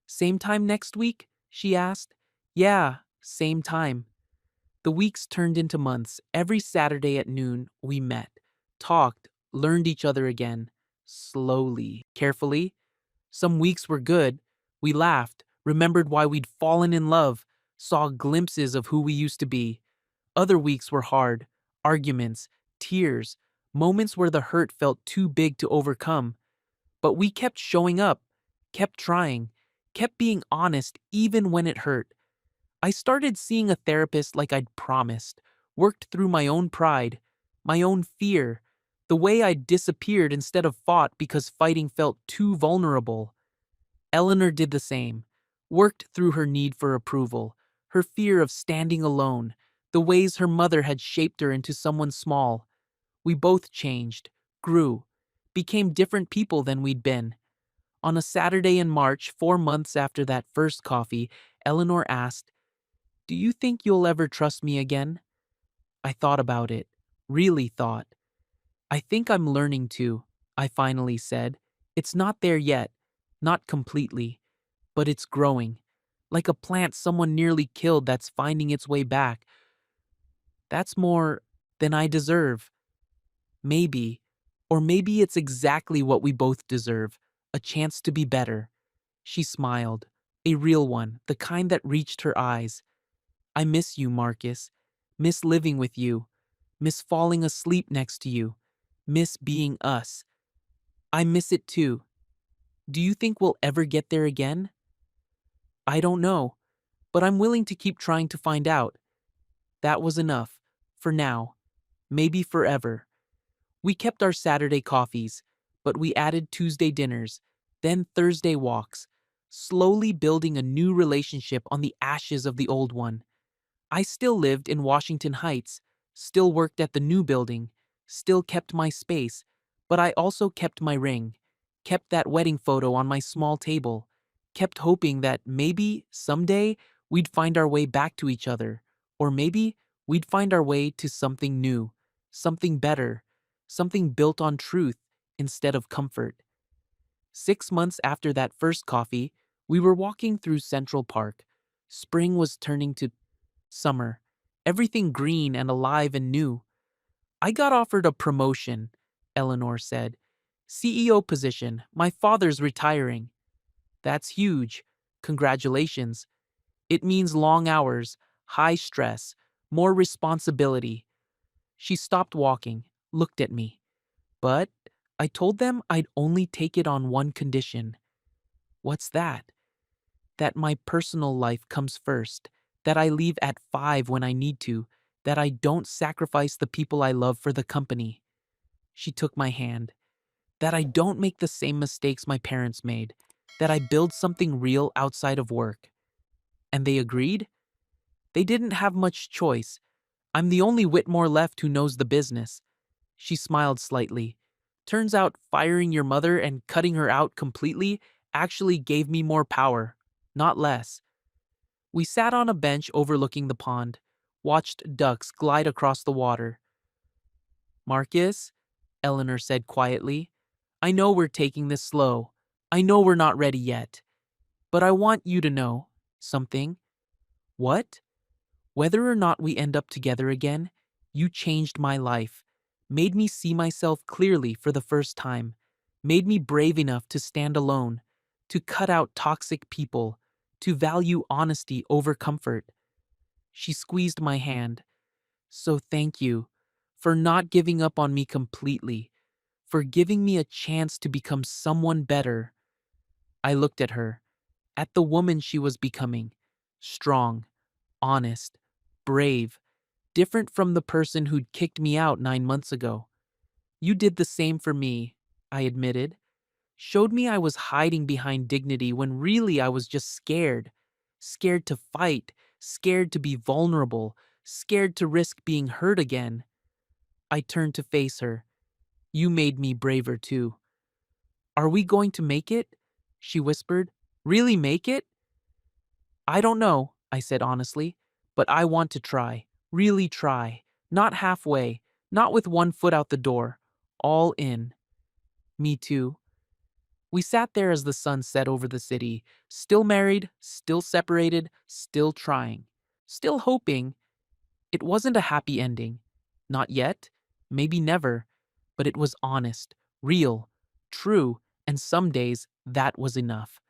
Speaker 1: "Same time next week?" she asked. "Yeah, same time." The weeks turned into months. Every Saturday at noon, we met, talked, learned each other again. Slowly, carefully. Some weeks were good. We laughed, remembered why we'd fallen in love, saw glimpses of who we used to be. Other weeks were hard. Arguments, tears, moments where the hurt felt too big to overcome. But we kept showing up, kept trying, kept being honest even when it hurt. I started seeing a therapist like I'd promised, worked through my own pride, my own fear, the way I'd disappeared instead of fought because fighting felt too vulnerable. Eleanor did the same, worked through her need for approval, her fear of standing alone, the ways her mother had shaped her into someone small. We both changed, grew, became different people than we'd been. On a Saturday in March, 4 months after that first coffee, Eleanor asked, "Do you think you'll ever trust me again?" I thought about it, really thought. "I think I'm learning to," I finally said. "It's not there yet, not completely, but it's growing. Like a plant someone nearly killed that's finding its way back. That's more than I deserve. Maybe, or maybe it's exactly what we both deserve, a chance to be better." She smiled, a real one, the kind that reached her eyes. "I miss you, Marcus. Miss living with you. Miss falling asleep next to you. Miss being us. I miss it too. Do you think we'll ever get there again?" I don't know, but I'm willing to keep trying to find out. That was enough. For now. Maybe forever. We kept our Saturday coffees, but we added Tuesday dinners, then Thursday walks, slowly building a new relationship on the ashes of the old one. I still lived in Washington Heights, still worked at the new building, still kept my space, but I also kept my ring, kept that wedding photo on my small table, kept hoping that maybe, someday, we'd find our way back to each other, or maybe we'd find our way to something new, something better, something built on truth instead of comfort. 6 months after that first coffee, we were walking through Central Park. Spring was turning to summer, everything green and alive and new. I got offered a promotion, Eleanor said. CEO position, my father's retiring. That's huge. Congratulations. It means long hours, high stress, more responsibility. She stopped walking, looked at me. But I told them I'd only take it on one condition. What's that? That my personal life comes first, that I leave at 5 when I need to, that I don't sacrifice the people I love for the company. She took my hand. That I don't make the same mistakes my parents made, that I build something real outside of work. And they agreed? They didn't have much choice. I'm the only Whitmore left who knows the business. She smiled slightly. Turns out firing your mother and cutting her out completely actually gave me more power, not less. We sat on a bench overlooking the pond, watched ducks glide across the water. Marcus, Eleanor said quietly, I know we're taking this slow. I know we're not ready yet. But I want you to know something. What? Whether or not we end up together again, you changed my life, made me see myself clearly for the first time, made me brave enough to stand alone, to cut out toxic people, to value honesty over comfort. She squeezed my hand. So thank you for not giving up on me completely, for giving me a chance to become someone better. I looked at her, at the woman she was becoming, strong, honest, brave, different from the person who'd kicked me out 9 months ago. You did the same for me, I admitted. Showed me I was hiding behind dignity when really I was just scared. Scared to fight, scared to be vulnerable, scared to risk being hurt again. I turned to face her. You made me braver too. Are we going to make it? She whispered. Really make it? I don't know, I said honestly, but I want to try. Really try. Not halfway, not with one foot out the door. All in. Me too. We sat there as the sun set over the city, still married, still separated, still trying, still hoping. It wasn't a happy ending. Not yet, maybe never, but it was honest, real, true, and some days that was enough.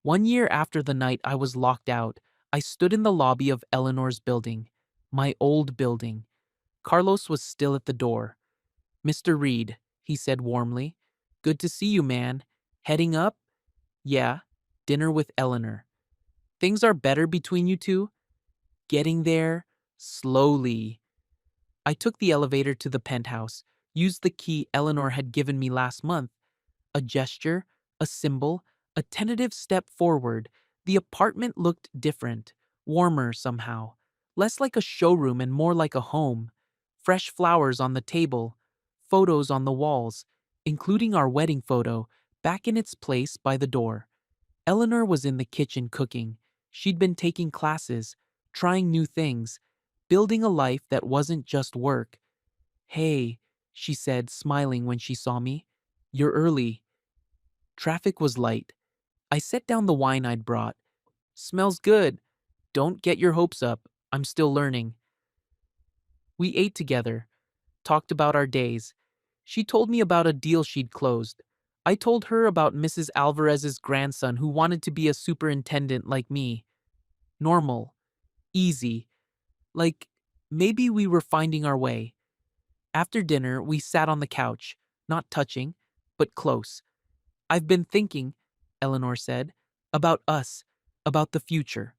Speaker 1: 1 year after the night I was locked out, I stood in the lobby of Eleanor's building, my old building. Carlos was still at the door. Mr. Reed, he said warmly. Good to see you, man. Heading up? Yeah, dinner with Eleanor. Things are better between you two? Getting there, slowly. I took the elevator to the penthouse, used the key Eleanor had given me last month. A gesture, a symbol, a tentative step forward. The apartment looked different, warmer somehow, less like a showroom and more like a home. Fresh flowers on the table, photos on the walls, including our wedding photo, back in its place by the door. Eleanor was in the kitchen cooking. She'd been taking classes, trying new things, building a life that wasn't just work. Hey, she said, smiling when she saw me. You're early. Traffic was light. I set down the wine I'd brought. Smells good. Don't get your hopes up. I'm still learning. We ate together, talked about our days. She told me about a deal she'd closed. I told her about Mrs. Alvarez's grandson who wanted to be a superintendent like me. Normal. Easy. Like, maybe we were finding our way. After dinner, we sat on the couch, not touching, but close. I've been thinking, Eleanor said, about us. About the future.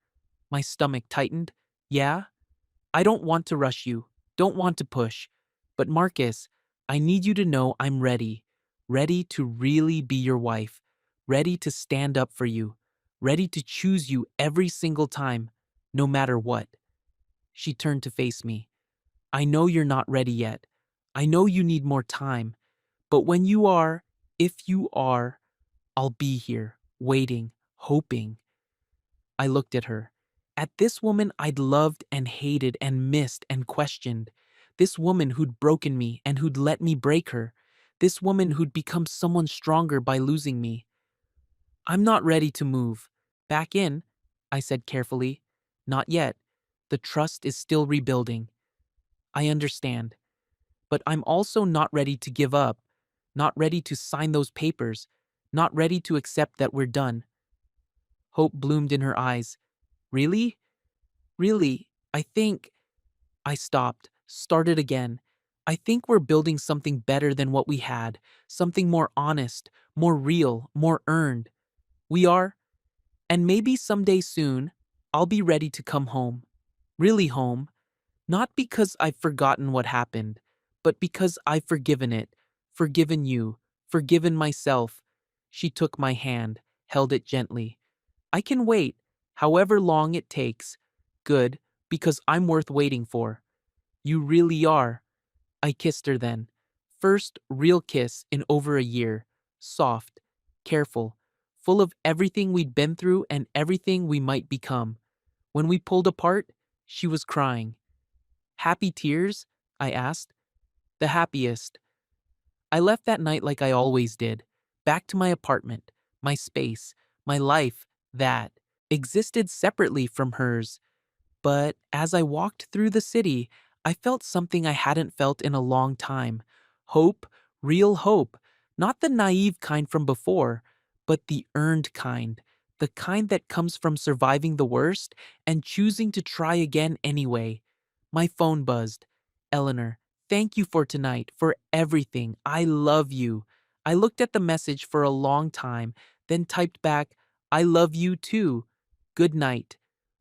Speaker 1: My stomach tightened. Yeah? I don't want to rush you, don't want to push. But Marcus, I need you to know I'm ready. Ready to really be your wife. Ready to stand up for you. Ready to choose you every single time, no matter what. She turned to face me. I know you're not ready yet. I know you need more time. But when you are, if you are, I'll be here, waiting, hoping. I looked at her. At this woman I'd loved and hated and missed and questioned. This woman who'd broken me and who'd let me break her. This woman who'd become someone stronger by losing me. I'm not ready to move. Back in, I said carefully. Not yet. The trust is still rebuilding. I understand. But I'm also not ready to give up. Not ready to sign those papers. Not ready to accept that we're done. Hope bloomed in her eyes. Really? Really, I think. I stopped, started again. I think we're building something better than what we had, something more honest, more real, more earned. We are, and maybe someday soon, I'll be ready to come home. Really home. Not because I've forgotten what happened, but because I've forgiven it, forgiven you, forgiven myself. She took my hand, held it gently. I can wait, however long it takes. Good, because I'm worth waiting for. You really are. I kissed her then. First real kiss in over a year. Soft, careful, full of everything we'd been through and everything we might become. When we pulled apart, she was crying. Happy tears? I asked. The happiest. I left that night like I always did. Back to my apartment, my space, my life that existed separately from hers. But as I walked through the city, I felt something I hadn't felt in a long time. Hope, real hope. Not the naive kind from before, but the earned kind. The kind that comes from surviving the worst and choosing to try again anyway. My phone buzzed. Eleanor, thank you for tonight, for everything. I love you. I looked at the message for a long time, then typed back, I love you too. Good night.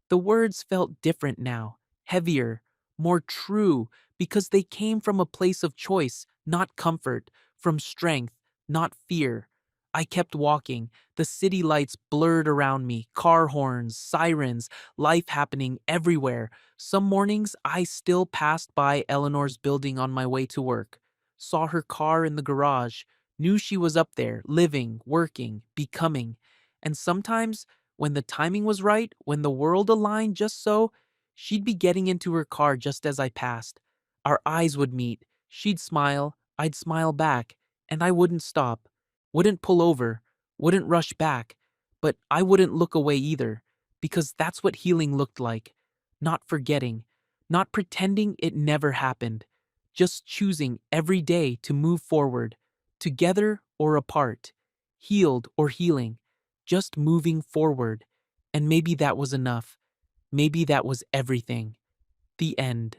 Speaker 1: The words felt different now, heavier, more true, because they came from a place of choice, not comfort, from strength, not fear. I kept walking, the city lights blurred around me, car horns, sirens, life happening everywhere. Some mornings I still passed by Eleanor's building on my way to work, saw her car in the garage, knew she was up there, living, working, becoming. And sometimes when the timing was right, when the world aligned just so, she'd be getting into her car just as I passed. Our eyes would meet. She'd smile, I'd smile back, and I wouldn't stop, wouldn't pull over, wouldn't rush back, but I wouldn't look away either, because that's what healing looked like. Not forgetting, not pretending it never happened, just choosing every day to move forward, together or apart, healed or healing, just moving forward. And maybe that was enough. Maybe that was everything. The end.